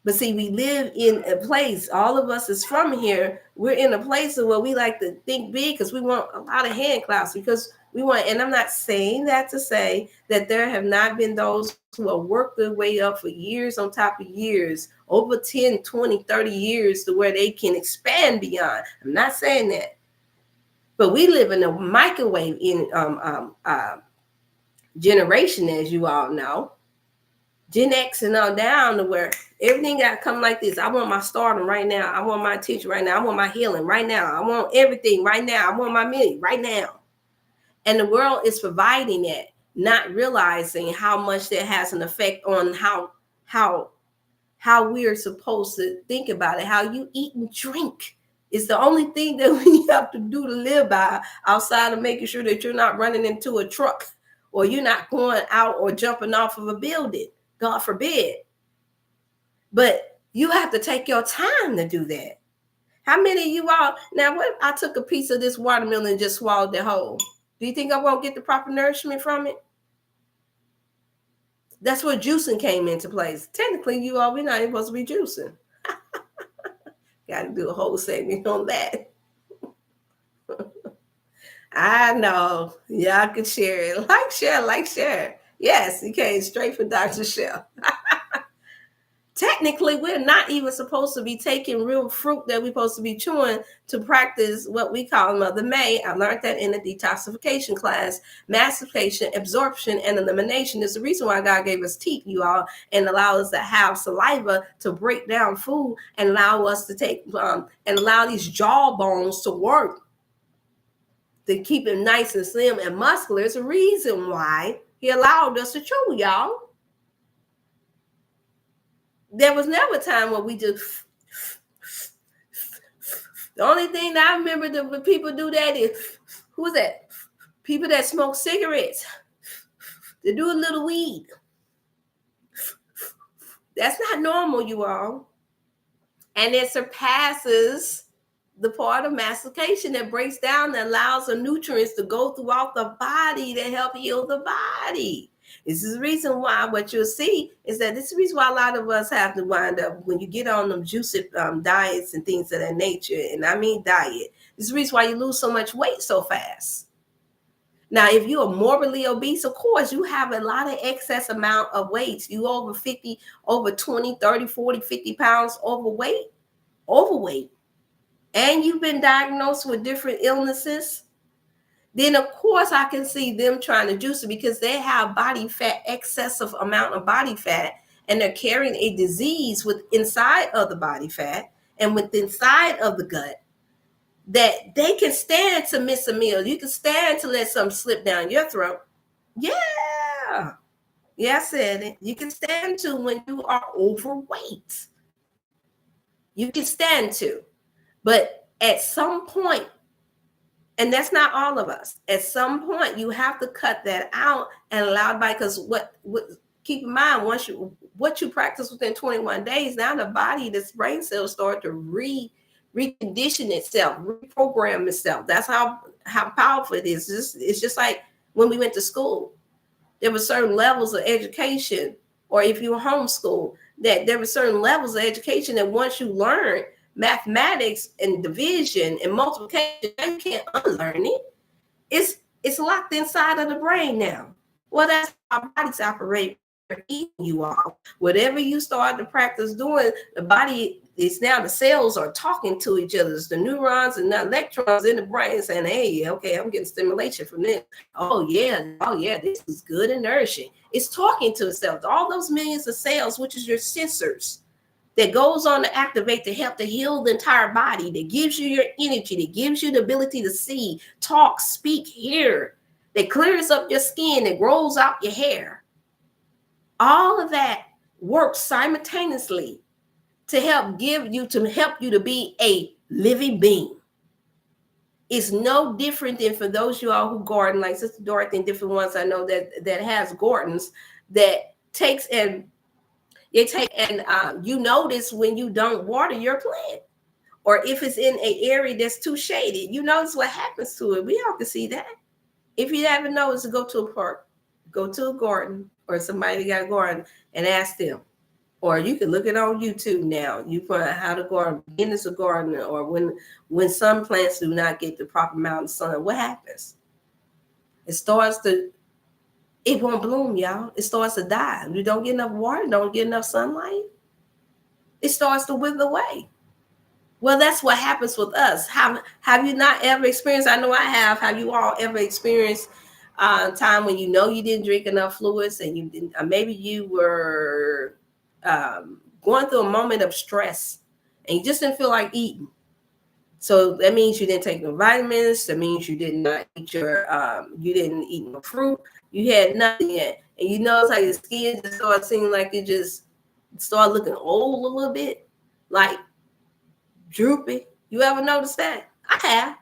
But see, we live in a place, all of us is from here. We're in a place where we like to think big because we want a lot of hand claps because we want, and I'm not saying that to say that there have not been those who have worked their way up for years on top of years, over 10, 20, 30 years to where they can expand beyond. I'm not saying that. But we live in a microwave generation, as you all know. Gen X and on down to where everything got to come like this. I want my stardom right now. I want my teacher right now. I want my healing right now. I want everything right now. I want my million right now. And the world is providing that, not realizing how much that has an effect on how we're supposed to think about it. How you eat and drink is the only thing that we have to do to live by, outside of making sure that you're not running into a truck or you're not going out or jumping off of a building. God forbid. But you have to take your time to do that. How many of you all, now what, I took a piece of this watermelon and just swallowed it whole. Do you think I won't get the proper nourishment from it? That's where juicing came into place. Technically, you all, we're not even supposed to be juicing. Got to do a whole segment on that. I know. Y'all can share it. Like, share. Yes, you came straight from Dr. Chef. Technically, we're not even supposed to be taking real fruit that we're supposed to be chewing to practice what we call Mother May. I learned that in the detoxification class. Mastication, absorption, and elimination is the reason why God gave us teeth, you all, and allow us to have saliva to break down food and allow us to take and allow these jaw bones to work to keep it nice and slim and muscular. It's a reason why He allowed us to chew, y'all. There was never a time where we just, the only thing that I remember that when people do that is, who is that? People that smoke cigarettes. They do a little weed. That's not normal, you all. And it surpasses the part of mastication that breaks down, that allows the nutrients to go throughout the body to help heal the body. This is the reason why what you'll see is that this is the reason why a lot of us have to wind up when you get on them juicy diets and things of that nature. And I mean diet. This is the reason why you lose so much weight so fast. Now, if you are morbidly obese, of course, you have a lot of excess amount of weight. You over 50, over 20, 30, 40, 50 pounds overweight, and you've been diagnosed with different illnesses, then of course I can see them trying to juice it because they have body fat, excessive amount of body fat, and they're carrying a disease with inside of the body fat and with inside of the gut that they can stand to miss a meal. You can stand to let something slip down your throat. Yeah, I said it. You can stand to when you are overweight. You can stand to. But at some point, and that's not all of us, at some point you have to cut that out and allow by, because what keep in mind, what you practice within 21 days, now the body, this brain cells start to recondition itself, reprogram itself. That's how powerful it is. It's just like when we went to school. There were certain levels of education, or if you were homeschooled, that there were certain levels of education that once you learn, mathematics and division and multiplication, you can't unlearn it. It's locked inside of the brain now. Well, that's how our bodies operate. You all, whatever you start to practice doing, the body is now, the cells are talking to each other. It's the neurons and the electrons in the brain saying, hey, okay, I'm getting stimulation from this. Oh yeah, this is good and nourishing. It's talking to itself. All those millions of cells, which is your sensors, that goes on to activate to help to heal the entire body, that gives you your energy, that gives you the ability to see, talk, speak, hear, that clears up your skin, that grows out your hair. All of that works simultaneously to help you to be a living being. It's no different than for those of you all who garden, like Sister Dorothy and different ones I know that has gardens, that takes and you notice when you don't water your plant, or if it's in an area that's too shaded, you notice what happens to it. We all can see that. If you haven't noticed, go to a park, go to a garden, or somebody got a garden, and ask them. Or you can look it on YouTube now. You put how to garden, beginners of gardening, or when some plants do not get the proper amount of sun, what happens? It won't bloom, y'all. It starts to die. You don't get enough water, don't get enough sunlight, it starts to wither away. Well, that's what happens with us. Have you not ever experienced? I know I have. Have you all ever experienced time when you know you didn't drink enough fluids, and you didn't, maybe you were going through a moment of stress, and you just didn't feel like eating? So that means you didn't take no vitamins. That means you did not eat you didn't eat no fruit. You had nothing yet, and you notice how your skin just started seeming like it just started looking old a little bit, like droopy. You ever notice that? I have.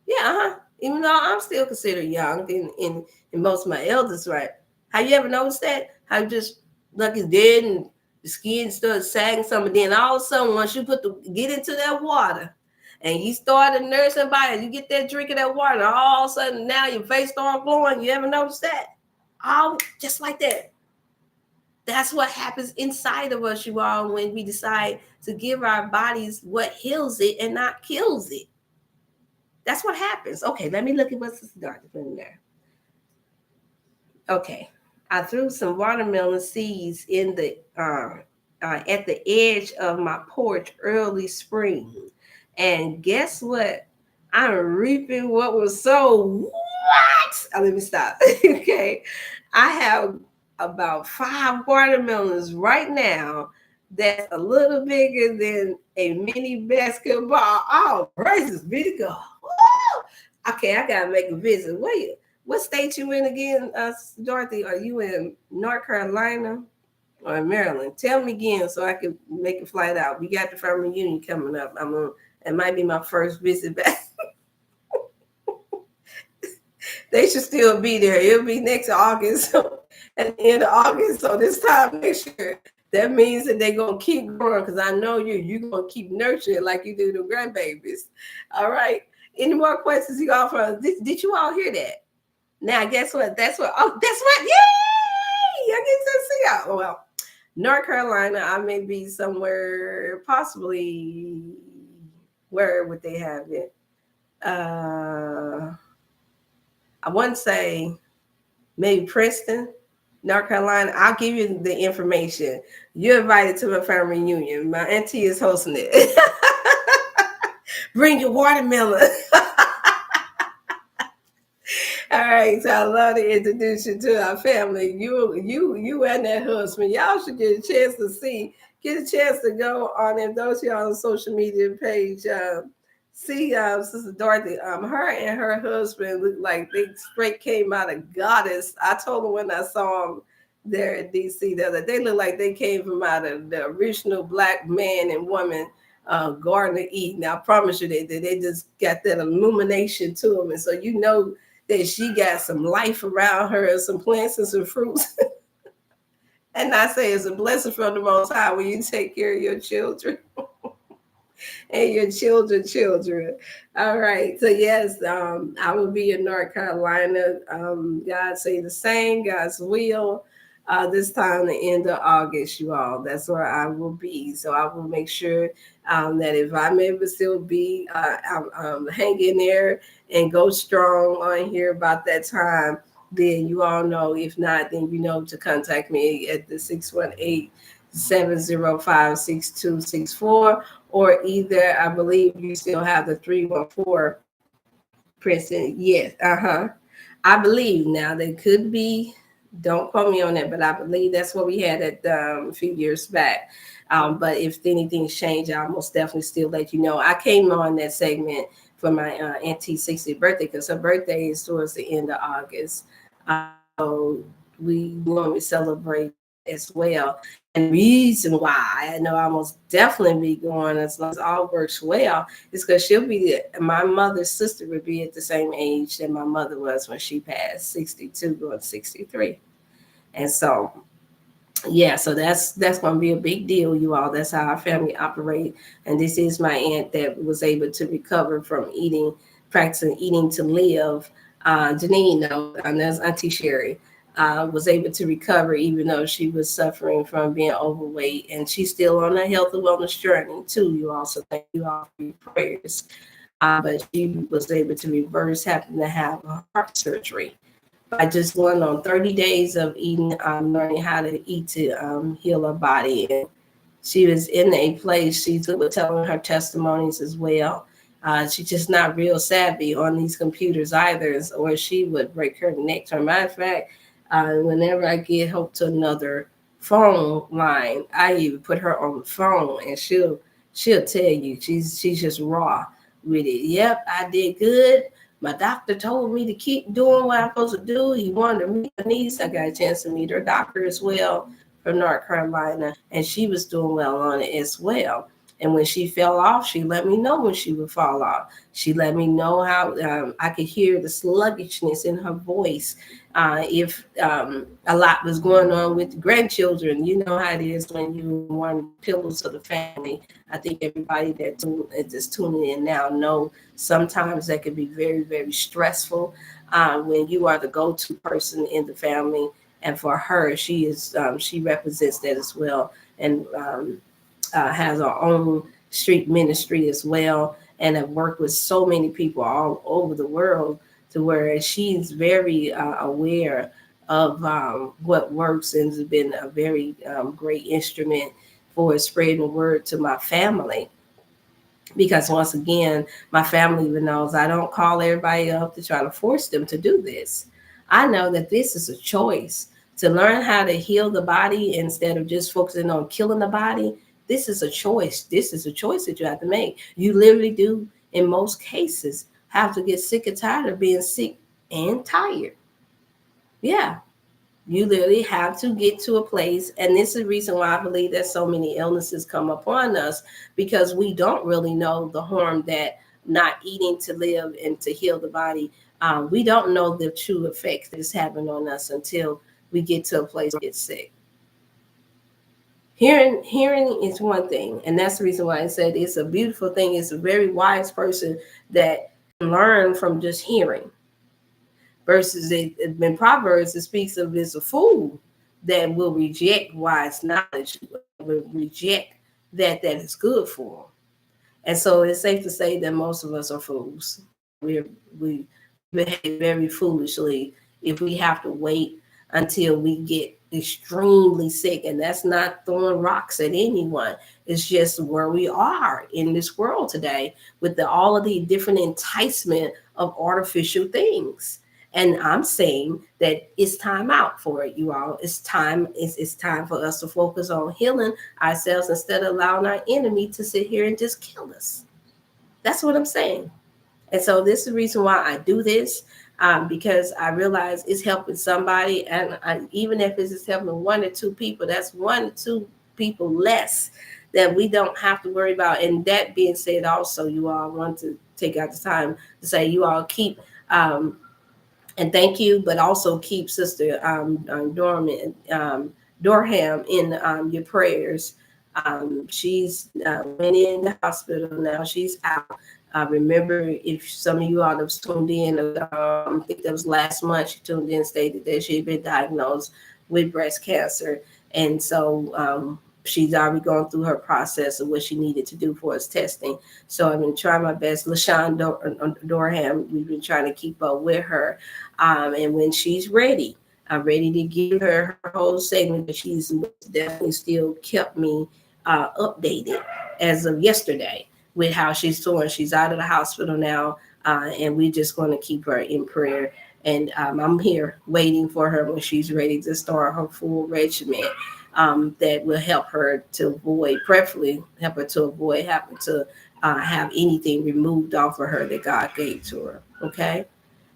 Yeah, even though I'm still considered young in most of my elders, right? Have you ever noticed that? How just like it's dead and the skin starts sagging some, and then all of a sudden, once you get into that water and you start to nurse somebody, you get that drink of that water, all of a sudden now your face starts glowing. You ever notice that? All just like that. That's what happens inside of us, you all, when we decide to give our bodies what heals it and not kills it. That's what happens. Okay, let me look at what's Dr. put in there. Okay, I threw some watermelon seeds in the at the edge of my porch early spring, and guess what? I'm reaping what was sown. What? Let me stop. Okay, I have about 5 watermelons right now that's a little bigger than a mini basketball. Oh, praises be to God. Woo! Okay, I gotta make a visit. Wait, what state you in again, Dorothy? Are you in North Carolina or in Maryland? Tell me again so I can make a flight out. We got the family reunion coming up. It might be my first visit back. They should still be there. It'll be next August, at the end of August. So this time next year, that means that they're going to keep growing, because I know you're going to keep nurturing like you do the grandbabies. All right. Any more questions you all from? Did you all hear that? Now, guess what? That's what. Yay! I get to see y'all. Well, North Carolina, I may be somewhere, possibly, where would they have it? I wouldn't say maybe Princeton, North Carolina. I'll give you the information. You're invited to my family reunion. My auntie is hosting it. Bring your watermelon. All right, so I love to introduce you to our family. You and that husband. Y'all should get a chance to go on, and those of y'all on the social media page, see Sister Dorothy. Her and her husband look like they straight came out of goddess. I told her when I saw them there in DC that they look like they came from out of the original Black man and woman Garden of Eden. I promise you they just got that illumination to them, and so you know that she got some life around her, and some plants and some fruits. And I say it's a blessing from the Most High when you take care of your children. And your children. All right. So yes, I will be in North Carolina. God say the same, God's will. this time, the end of August, you all. That's where I will be. So I will make sure that if I'm able to still be, hang in there and go strong on here about that time, then you all know. If not, then you know to contact me at the 618-705-6264, or either I believe you still have the 314 Princeton. Yes, I believe now they could be. Don't quote me on that, but I believe that's what we had at a few years back. But if anything's changed, I'll most definitely still let you know. I came on that segment for my auntie's 60th birthday because her birthday is towards the end of August. So we normally celebrate as well. And the reason why I know I most definitely be going as long as all works well is because she'll be my mother's sister would be at the same age that my mother was when she passed, 62 going 63. And so yeah, so that's going to be a big deal, you all. That's how our family operate. And this is my aunt that was able to recover from practicing eating to live. Janine, no, and that's Auntie Sherry, was able to recover even though she was suffering from being overweight. And she's still on a health and wellness journey, too, you all. So thank you all for your prayers. But she was able to reverse having to have a heart surgery by just going on 30 days of eating, learning how to eat to heal her body. And she was in a place, she's telling her testimonies as well. She's just not real savvy on these computers either, or she would break her neck. As a matter of fact, whenever I get hooked to another phone line, I even put her on the phone and she'll tell you she's just raw with it. Yep, I did good. My doctor told me to keep doing what I'm supposed to do. He wanted to meet my niece. I got a chance to meet her doctor as well from North Carolina, and she was doing well on it as well. And when she fell off, she let me know when she would fall off. She let me know how I could hear the sluggishness in her voice. If a lot was going on with the grandchildren, you know how it is when you want pillars of the family. I think everybody that is tuning in now know sometimes that can be very, very stressful when you are the go-to person in the family. And for her, she represents that as well, and has her own street ministry as well, and have worked with so many people all over the world to where she's very aware of what works, and has been a very great instrument for spreading the word to my family. Because once again, my family even knows I don't call everybody up to try to force them to do this. I know that this is a choice to learn how to heal the body instead of just focusing on killing the body. This is a choice. This is a choice that you have to make. You literally do, in most cases, have to get sick and tired of being sick and tired. Yeah, you literally have to get to a place, and this is the reason why I believe that so many illnesses come upon us, because we don't really know the harm that not eating to live and to heal the body. We don't know the true effects that it's having on us until we get to a place where we get sick. Hearing is one thing, and that's the reason why I said it's a beautiful thing. It's a very wise person that can learn from just hearing. Versus in Proverbs, it speaks of it's a fool that will reject wise knowledge, will reject that is good for them. And so it's safe to say that most of us are fools. We behave very foolishly if we have to wait until we get extremely sick. And that's not throwing rocks at anyone. It's just where we are in this world today with all of the different enticement of artificial things. And I'm saying that it's time out for it, you all. It's time for us to focus on healing ourselves instead of allowing our enemy to sit here and just kill us. That's what I'm saying. And so this is the reason why I do this, because I realize it's helping somebody. And even if it's just helping one or two people, that's one or two people less that we don't have to worry about. And that being said, also, you all want to take out the time to say you all keep and thank you, but also keep Sister Dorham in your prayers. She's went in the hospital now. She's out. Remember, if some of you all have tuned in, I think that was last month, she tuned in and stated that she had been diagnosed with breast cancer. And so she's already gone through her process of what she needed to do for us testing. So I've been trying my best. LaShawn Dorham, we've been trying to keep up with her. And when she's ready, I'm ready to give her her whole segment, but she's definitely still kept me updated as of yesterday with how she's doing. She's out of the hospital now, and we're just going to keep her in prayer. And I'm here waiting for her when she's ready to start her full regimen that will help her to avoid, preferably help her to avoid having to have anything removed off of her that God gave to her. Okay.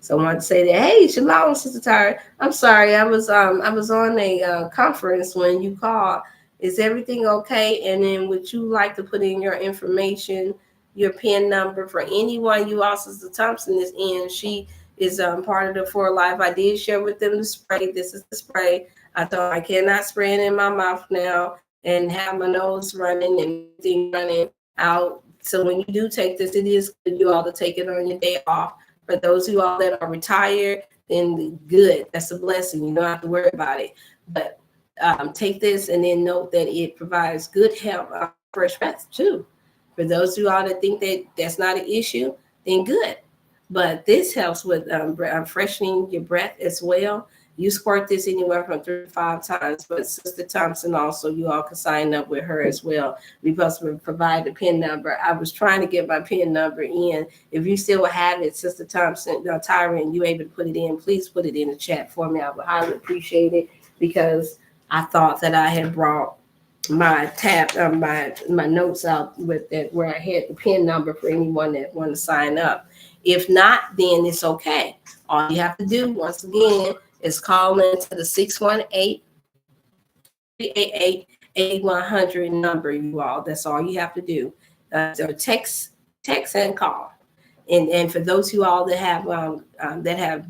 So I wanted to say that, hey, shalom, Sister Tara. I'm sorry, I was on a conference when you called. Is everything okay? And then would you like to put in your information, your PIN number for anyone you all, Sister Thompson is in. She is part of the For Life. I did share with them the spray. This is the spray. I thought I cannot spray it in my mouth now and have my nose running and everything running out. So when you do take this, it is good you all to take it on your day off. For those of you all that are retired, then good. That's a blessing. You don't have to worry about it. But take this and then note that it provides good health, fresh breath too. For those of you all that think that that's not an issue, then good. But this helps with freshening your breath as well. You squirt this anywhere from 3 to 5 times. But Sister Thompson also, you all can sign up with her as well. We must provide the PIN number. I was trying to get my PIN number in. If you still have it, Sister Thompson, Tyra, you able to put it in, please put it in the chat for me. I would highly appreciate it, because I thought that I had brought my my notes out with that where I had the PIN number for anyone that want to sign up. If not, then it's okay. All you have to do, once again, is call into the 618-388-8100 number, you all. That's all you have to do. So text and call. And for those of you all that have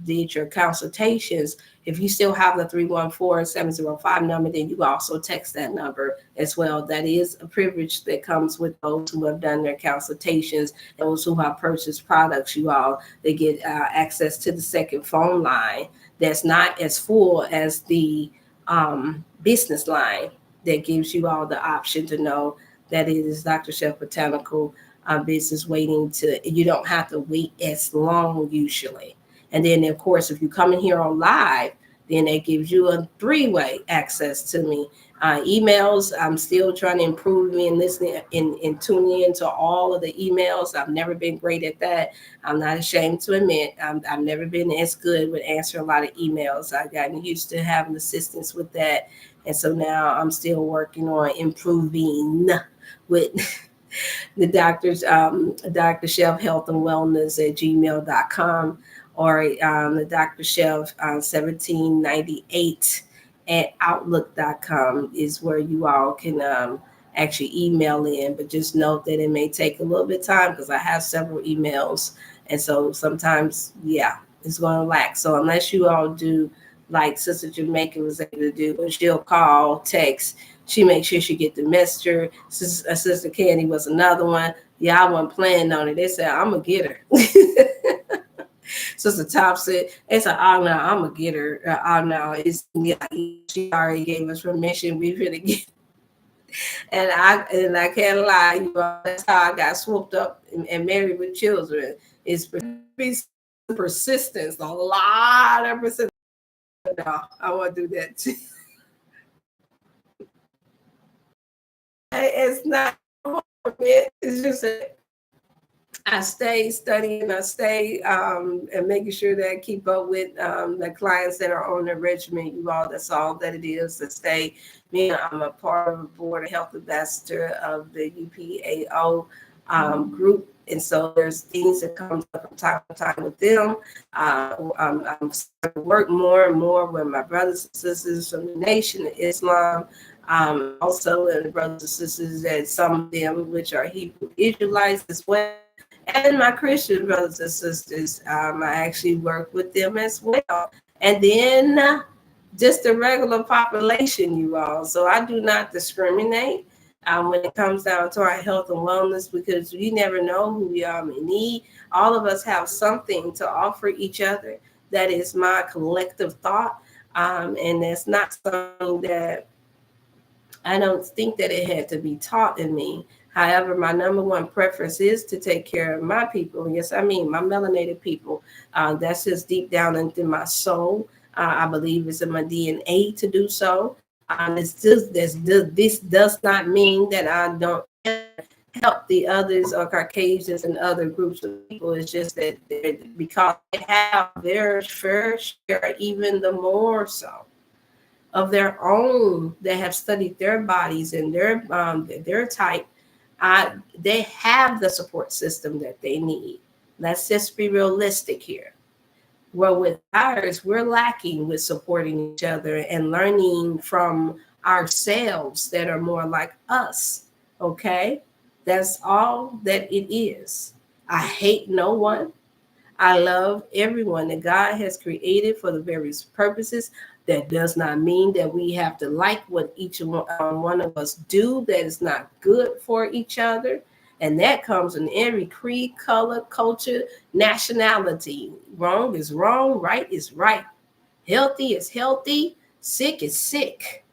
did your consultations, if you still have the 314-705 number, then you also text that number as well. That is a privilege that comes with those who have done their consultations. Those who have purchased products, you all, they get access to the second phone line that's not as full as the business line, that gives you all the option to know that it is Dr. Chef Botanical business waiting to, you don't have to wait as long usually. And then of course, if you come in here on live, then it gives you a 3-way access to me. Emails, I'm still trying to improve me and listening and tuning into all of the emails. I've never been great at that. I'm not ashamed to admit I've never been as good with answering a lot of emails. I've gotten used to having assistance with that. And so now I'm still working on improving with the doctor's Dr. Chef Health and Wellness at gmail.com, or the Dr. Chef 1798 at outlook.com is where you all can actually email in. But just note that it may take a little bit of time, because I have several emails, and so sometimes it's going to lack. So unless you all do like Sister Jamaica was able to do, and she'll call, text, she makes sure she get the messenger. Sister Candy was another one. I wasn't planning on it. They said, I'm going to get her. Sister Thompson, they said, oh, no, I'm going to get her. Oh, no, she already gave us permission. We're going to get. And I can't lie, you know, that's how I got swooped up and married with children. It's persistence, a lot of persistence. No, I won't do that too. It's not, it's just that I stay studying, I stay and making sure that I keep up with the clients that are on the regimen. You all, that's all that it is, to stay. I'm a part of the board of health ambassador of the UPAO group. And so there's things that comes up from time to time with them. I'm starting to work more and more with my brothers and sisters from the Nation of Islam. Also, the brothers and sisters that some of them, which are Hebrew Israelites as well. And my Christian brothers and sisters, I actually work with them as well. And then just the regular population, you all. So I do not discriminate when it comes down to our health and wellness, because you never know who we are in need. All of us have something to offer each other. That is my collective thought. And that's not something that I don't think that it had to be taught in me. However, my number one preference is to take care of my people. Yes, I mean my melanated people. That's just deep down into my soul. I believe it's in my DNA to do so. This does not mean that I don't help the others or Caucasians and other groups of people. It's just that because they have their fair share, even the more so, of their own that have studied their bodies and their type, they have the support system that they need. Let's just be realistic here. Well, with ours, we're lacking with supporting each other and learning from ourselves that are more like us. Okay? That's all that it is. I hate no one. I love everyone that God has created for the various purposes. That does not mean that we have to like what each one of us do that is not good for each other. And that comes in every creed, color, culture, nationality. Wrong is wrong, right is right. Healthy is healthy, sick is sick.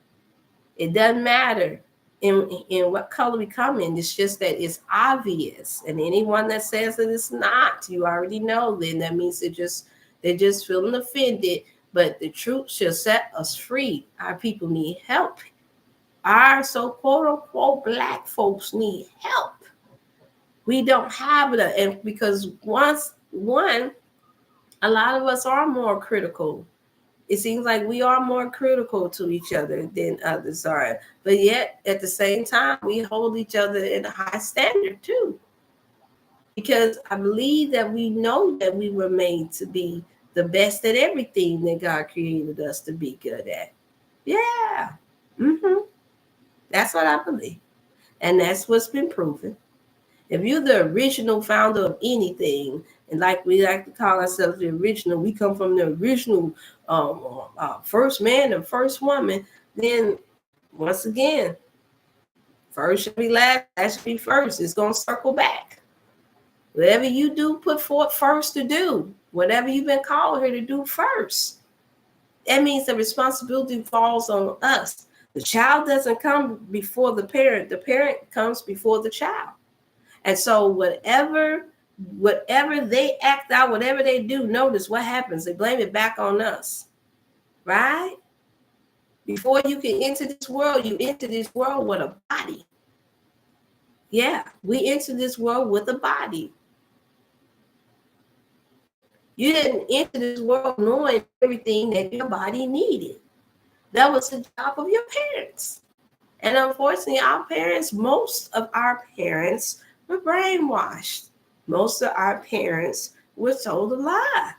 It doesn't matter in what color we come in. It's just that it's obvious. And anyone that says that it's not, you already know, then that means they're just feeling offended. But the truth shall set us free. Our people need help. Our so quote unquote black folks need help. We don't have it. And because a lot of us are more critical. It seems like we are more critical to each other than others are. But yet, at the same time, we hold each other in a high standard too. Because I believe that we know that we were made to be the best at everything that God created us to be good at. Yeah. That's what I believe. And that's what's been proven. If you're the original founder of anything, and like we like to call ourselves the original, we come from the original first man and first woman, then once again, first should be last, last should be first. It's going to circle back. Whatever you do, put forth first to do. Whatever you've been called here to do first. That means the responsibility falls on us. The child doesn't come before the parent comes before the child. And so whatever they act out, whatever they do, notice what happens. They blame it back on us, right? Before you can enter this world, you enter this world with a body. Yeah, we enter this world with a body. You didn't enter this world knowing everything that your body needed. That was the job of your parents. And unfortunately, most of our parents were brainwashed. Most of our parents were told a lie.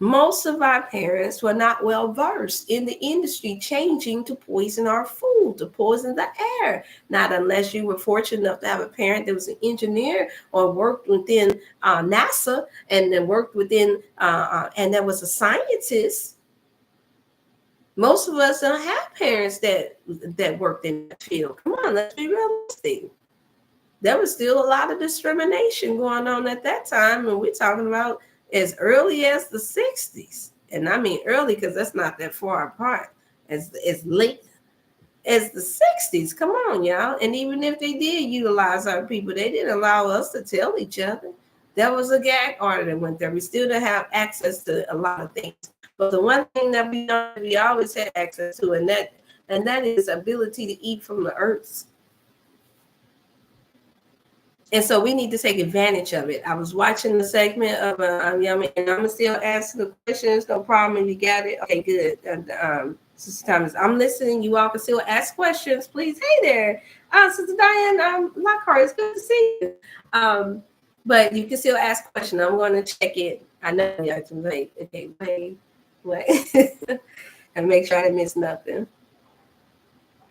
Most of our parents were not well versed in the industry changing to poison our food, to poison the air. Not unless you were fortunate enough to have a parent that was an engineer or worked within NASA and then worked within, and that was a scientist. Most of us don't have parents that worked in that field. Come on, let's be realistic. There was still a lot of discrimination going on at that time, and we're talking about as early as the 60s. And I mean early because that's not that far apart. As late as the 60s. Come on, y'all. And even if they did utilize our people, they didn't allow us to tell each other. There was a gag order that went there. We still didn't have access to a lot of things. But the one thing that we always had access to, and that is ability to eat from the earth. And so we need to take advantage of it. I was watching the segment of Yummy, and I'm still asking the questions. No problem. You got it. Okay, good. Sister Thomas, I'm listening. You all can still ask questions, please. Hey there, Sister Diane Lockhart. It's good to see you. But you can still ask questions. I'm going to check it. I know you have to wait. Okay, wait, and make sure I didn't miss nothing.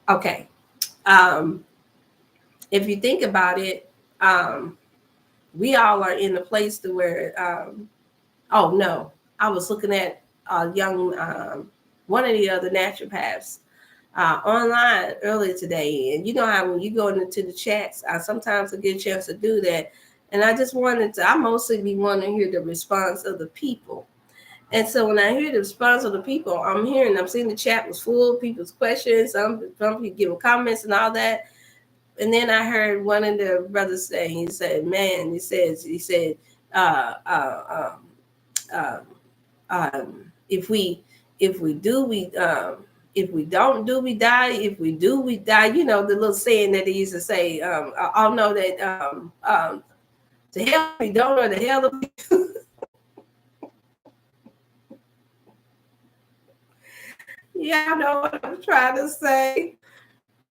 Okay. If you think about it. We all are in a place to where, oh no, I was looking at a young, one of the other naturopaths online earlier today. And you know how when you go into the chats, I sometimes get a chance to do that. And I just I mostly be wanting to hear the response of the people. And so when I hear the response of the people, I'm seeing the chat was full, people's questions, some people giving comments and all that. And then I heard one of the brothers say, he said, man, he said, if we do, if we don't do, we die. If we do, we die. You know, the little saying that they used to say, I'll know that the hell we don't or the hell we do. Yeah, I know what I'm trying to say.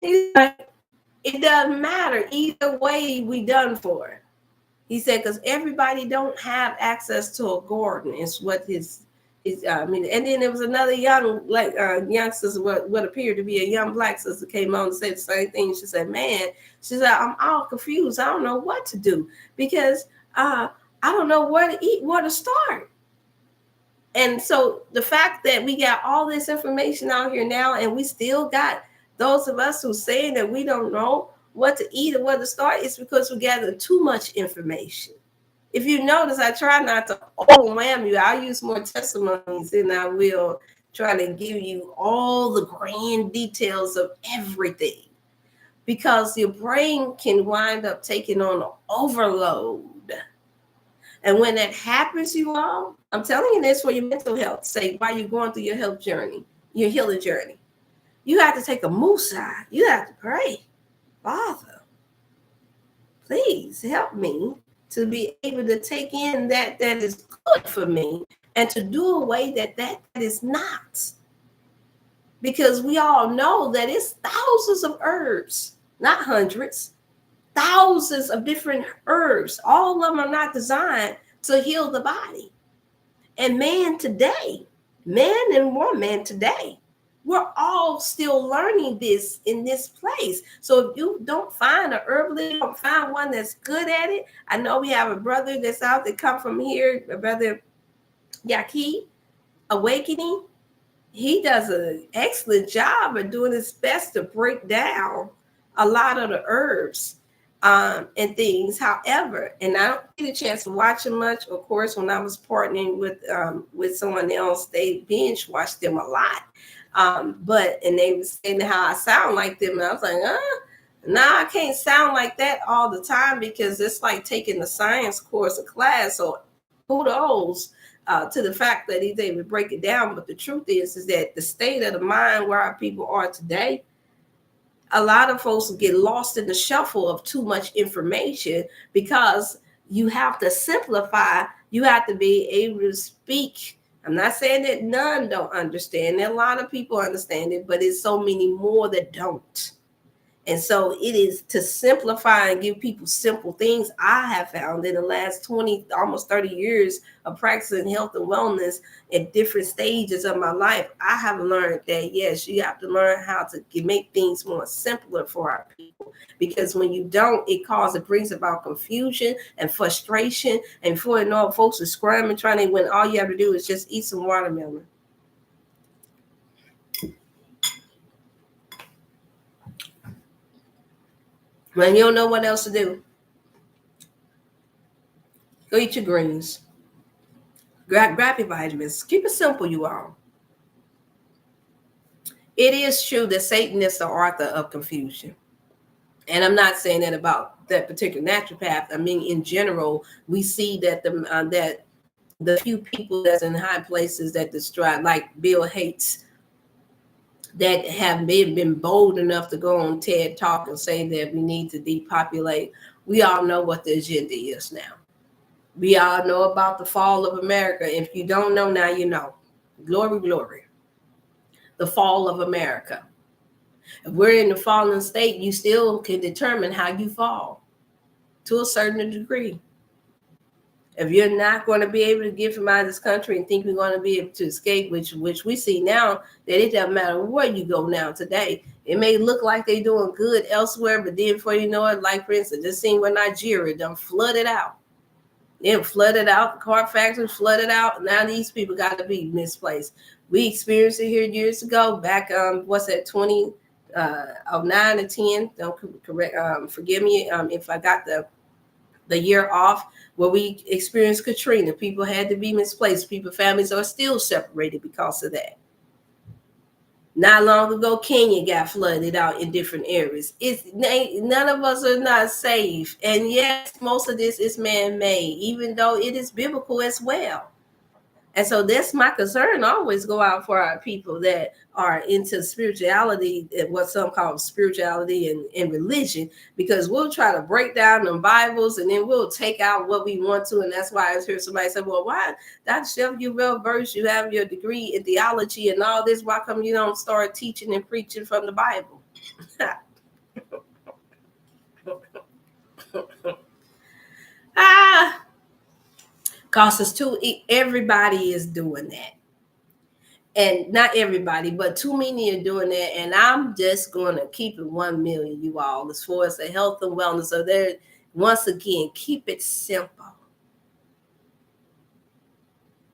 He's like, it doesn't matter. Either way, we done for it. He said, because everybody don't have access to a garden. It's what his I mean, and then there was another young, like youngster, what appeared to be a young black sister came on and said the same thing. She said, man, she said, I'm all confused. I don't know what to do because I don't know where to eat, where to start. And so the fact that we got all this information out here now, and we still got those of us who saying that we don't know what to eat or where to start, is because we gather too much information. If you notice, I try not to overwhelm you. I'll use more testimonies than I will try to give you all the grand details of everything, because your brain can wind up taking on an overload. And when that happens, you all, I'm telling you this for your mental health sake, while you're going through your health journey, your healing journey, you have to take a musa. You have to pray, Father, please help me to be able to take in that is good for me, and to do away that is not. Because we all know that it's thousands of herbs, not hundreds, thousands of different herbs. All of them are not designed to heal the body. And man today, man and woman today, we're all still learning this in this place. So if you don't find a herbalist, don't find one that's good at it. I know we have a brother that's out that come from here, a brother Yaki Awakening. He does an excellent job of doing his best to break down a lot of the herbs and things. However, and I don't get a chance to watch them much. Of course, when I was partnering with someone else, they binge watched them a lot. But they were saying how I sound like them, and I was like, nah, I can't sound like that all the time, because it's like taking the science course of class. So kudos to the fact that he's able to break it down. But the truth is that the state of the mind where our people are today, a lot of folks get lost in the shuffle of too much information, because you have to simplify. You have to be able to speak. I'm not saying that none don't understand. A lot of people understand it, but it's so many more that don't. And so it is to simplify and give people simple things. I have found in the last 20, almost 30 years of practicing health and wellness at different stages of my life, I have learned that, yes, you have to learn how to make things more simpler for our people. Because when you don't, it brings about confusion and frustration. And before you know it, folks are scrambling, when all you have to do is just eat some watermelon. When you don't know what else to do, go eat your greens. Grab your vitamins. Keep it simple, you all. It is true that Satan is the author of confusion. And I'm not saying that about that particular naturopath. I mean, in general, we see that the few people that's in high places that destroy, like Bill Gates, that have been bold enough to go on TED Talk and say that we need to depopulate. We all know what the agenda is now. We all know about the fall of America. If you don't know now, you know. Glory, glory. The fall of America. If we're in the fallen state, you still can determine how you fall to a certain degree. If you're not going to be able to get from out of this country and think we're going to be able to escape, which we see now, that it doesn't matter where you go now today. It may look like they're doing good elsewhere, but then before you know it, like for instance, just seeing where Nigeria done flooded out. They flooded out, the car factories flooded out. Now these people got to be misplaced. We experienced it here years ago, back 2009 or 10. Don't correct. Forgive me if I got the the year off where we experienced Katrina. People had to be misplaced. People, families are still separated because of that. Not long ago, Kenya got flooded out in different areas. None of us are not safe. And yes, most of this is man-made, even though it is biblical as well. And so that's my concern. I always go out for our people that are into spirituality, what some call spirituality and religion, because we'll try to break down the Bibles and then we'll take out what we want to. And that's why I hear somebody say, well, why, Dr. Chef, you well versed, you have your degree in theology and all this. Why come you don't start teaching and preaching from the Bible? Because it's too, everybody is doing that. And not everybody, but too many are doing that. And I'm just going to keep it 1 million, you all, as far as the health and wellness. So there, once again, keep it simple.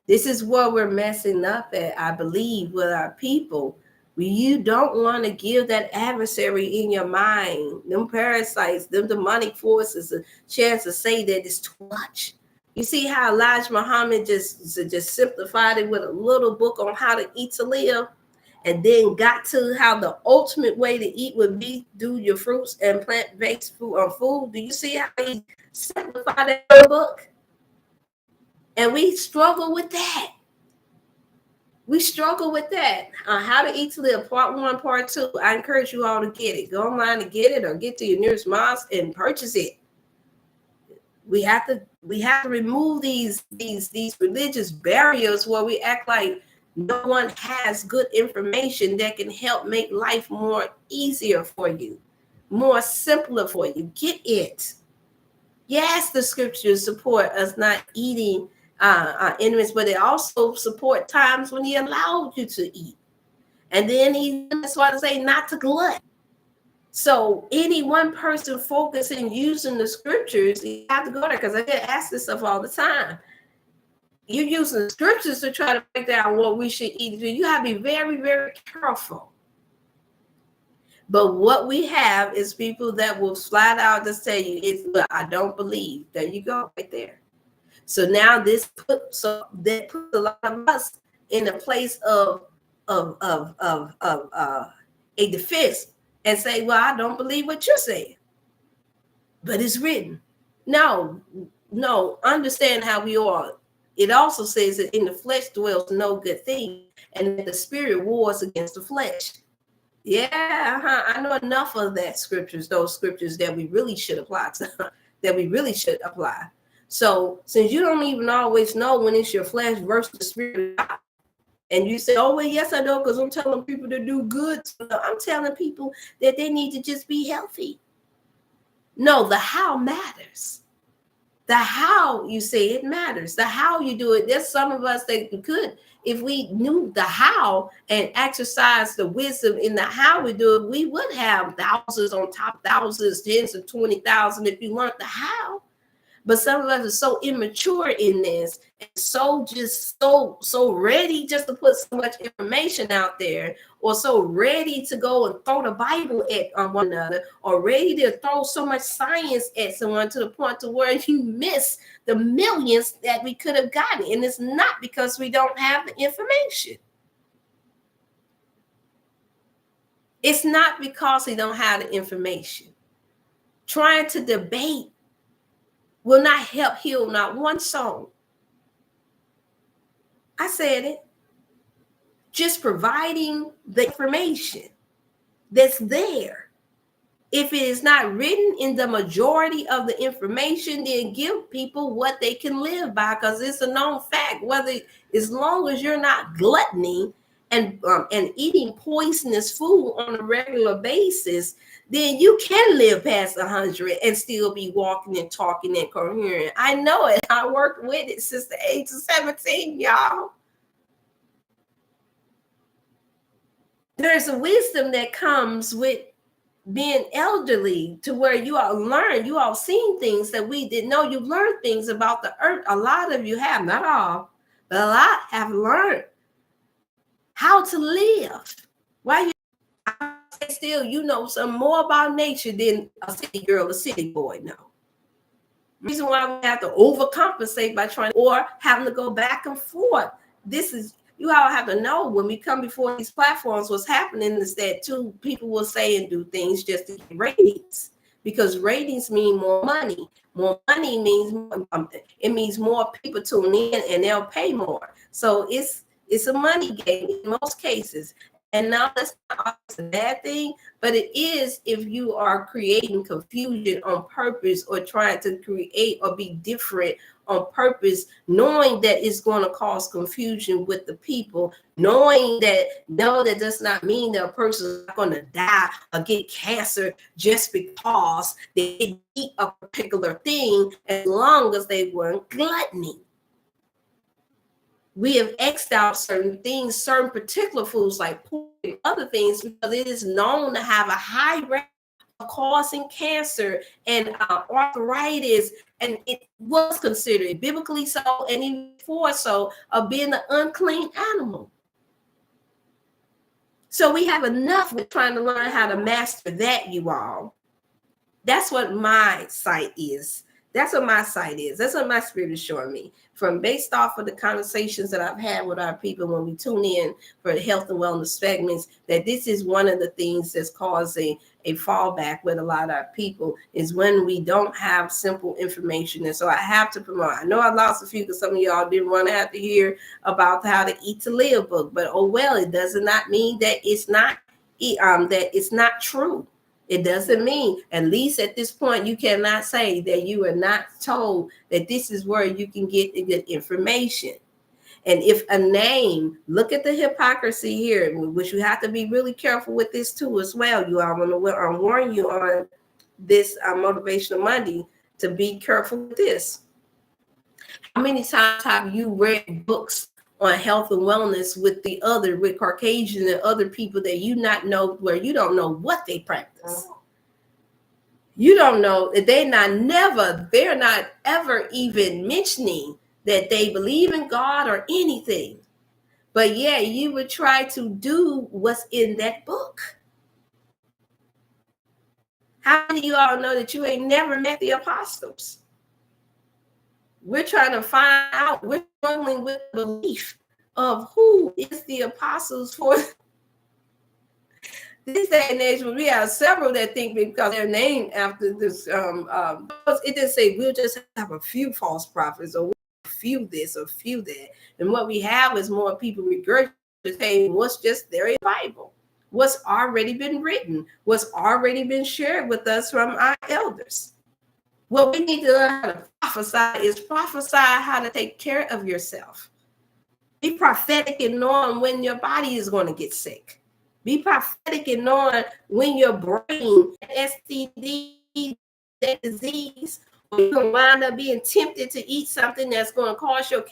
This is what we're messing up at, I believe, with our people. You don't want to give that adversary in your mind, them parasites, them demonic forces, a chance to say that it's too much. You see how Elijah Muhammad just simplified it with a little book on how to eat to live, and then got to how the ultimate way to eat would be do your fruits and plant-based food. Do you see how he simplified that book? And we struggle with that. We struggle with that. How to Eat to Live, part 1, part 2. I encourage you all to get it. Go online and get it, or get to your nearest mosque and purchase it. We have to remove these religious barriers where we act like no one has good information that can help make life more easier for you, more simpler for you. Get it. Yes, the scriptures support us not eating our enemies, but they also support times when he allowed you to eat. And then that's why I say not to glut. So any one person focusing using the scriptures, you have to go there, because I get asked this stuff all the time. You're using the scriptures to try to break down what we should eat. You have to be very, very careful. But what we have is people that will flat out just tell you, I don't believe. There you go, right there. So now that puts a lot of us in a place of a defense and say, well, I don't believe what you're saying, but it's written. No, understand how we are. It also says that in the flesh dwells no good thing, and that the spirit wars against the flesh. Yeah, I know enough of that scriptures, those scriptures that we really should apply to, So since you don't even always know when it's your flesh versus the spirit of God, and you say, oh, well, yes, I know, because I'm telling people to do good. No, I'm telling people that they need to just be healthy. No, the how matters. The how you say it matters. The how you do it. There's some of us that could, if we knew the how and exercise the wisdom in the how we do it, we would have thousands on top of thousands, tens of 20,000 if you learned the how. But some of us are so immature in this, and so ready just to put so much information out there, or so ready to go and throw the Bible at one another, or ready to throw so much science at someone to the point to where you miss the millions that we could have gotten. And it's not because we don't have the information. It's not because we don't have the information. Trying to debate will not help heal not one soul. I said it. Just providing the information that's there. If it is not written in the majority of the information, then give people what they can live by, because it's a known fact. Whether, as long as you're not gluttony and eating poisonous food on a regular basis, then you can live past 100 and still be walking and talking and coherent. I know it. I worked with it since the age of 17, y'all. There's a wisdom that comes with being elderly, to where you all seen things that we didn't know. You've learned things about the earth. A lot of you have, not all, but a lot have learned how to live. Why you still, you know some more about nature than a city girl, a city boy know. Reason why we have to overcompensate by trying or having to go back and forth. This is, you all have to know, when we come before these platforms, what's happening is that too, people will say and do things just to get ratings, because ratings mean more money. More money means it means more people tune in and they'll pay more. So it's a money game in most cases. And now that's not always a bad thing, but it is if you are creating confusion on purpose or trying to create or be different on purpose, knowing that it's going to cause confusion with the people, knowing that no, that does not mean that a person is not going to die or get cancer just because they eat a particular thing, as long as they weren't gluttony. We have X'd out certain things, certain particular foods like pork and other things, because it is known to have a high rate of causing cancer and arthritis, and it was considered biblically so, and even before so, of being an unclean animal. So we have enough with trying to learn how to master that, you all. That's what my site is. That's what my site is. That's what my spirit is showing me, from based off of the conversations that I've had with our people when we tune in for the health and wellness segments, that this is one of the things that's causing a fallback with a lot of our people, is when we don't have simple information. And so I have to promote. I know I lost a few because some of y'all didn't want to have to hear about the How to Eat to Live book, but oh well, it does not mean that it's not true. It doesn't mean, at least at this point, you cannot say that you are not told that this is where you can get the good information. And if a name, look at the hypocrisy here, which you have to be really careful with this too as well. You all want to warn you on this Motivational Monday to be careful with this. How many times have you read books on health and wellness with Caucasian and other people that you not know, where you don't know what they practice? You don't know that they're not ever even mentioning that they believe in God or anything. But yeah, you would try to do what's in that book. How many of you all know that you ain't never met the apostles? We're trying to find out, we're struggling with belief of who is the apostles for this day and age. We have several that think because they're named after this, it didn't say we'll just have a few false prophets or a few this or few that. And what we have is more people regurgitating what's just there in the Bible, what's already been written, what's already been shared with us from our elders. What we need to learn how to prophesy is prophesy how to take care of yourself. Be prophetic in knowing when your body is going to get sick. Be prophetic in knowing when your brain, STD, that disease, or you can wind up being tempted to eat something that's going to cause your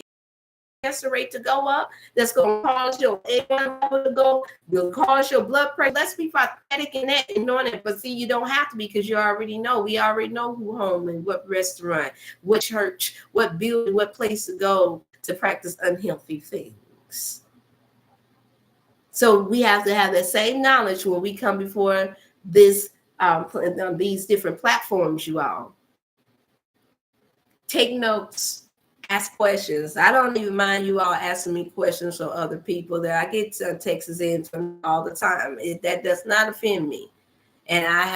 cancer rate to go up, that's going to cause your A1 level to go, will cause your blood pressure. Let's be prophetic in that and knowing it. But see, you don't have to, because you already know. We already know who home and what restaurant, what church, what building, what place to go to practice unhealthy things. So we have to have that same knowledge when we come before this these different platforms, you all. Take notes. Ask questions. I don't even mind you all asking me questions from other people that I get texts in from all the time. That does not offend me. And I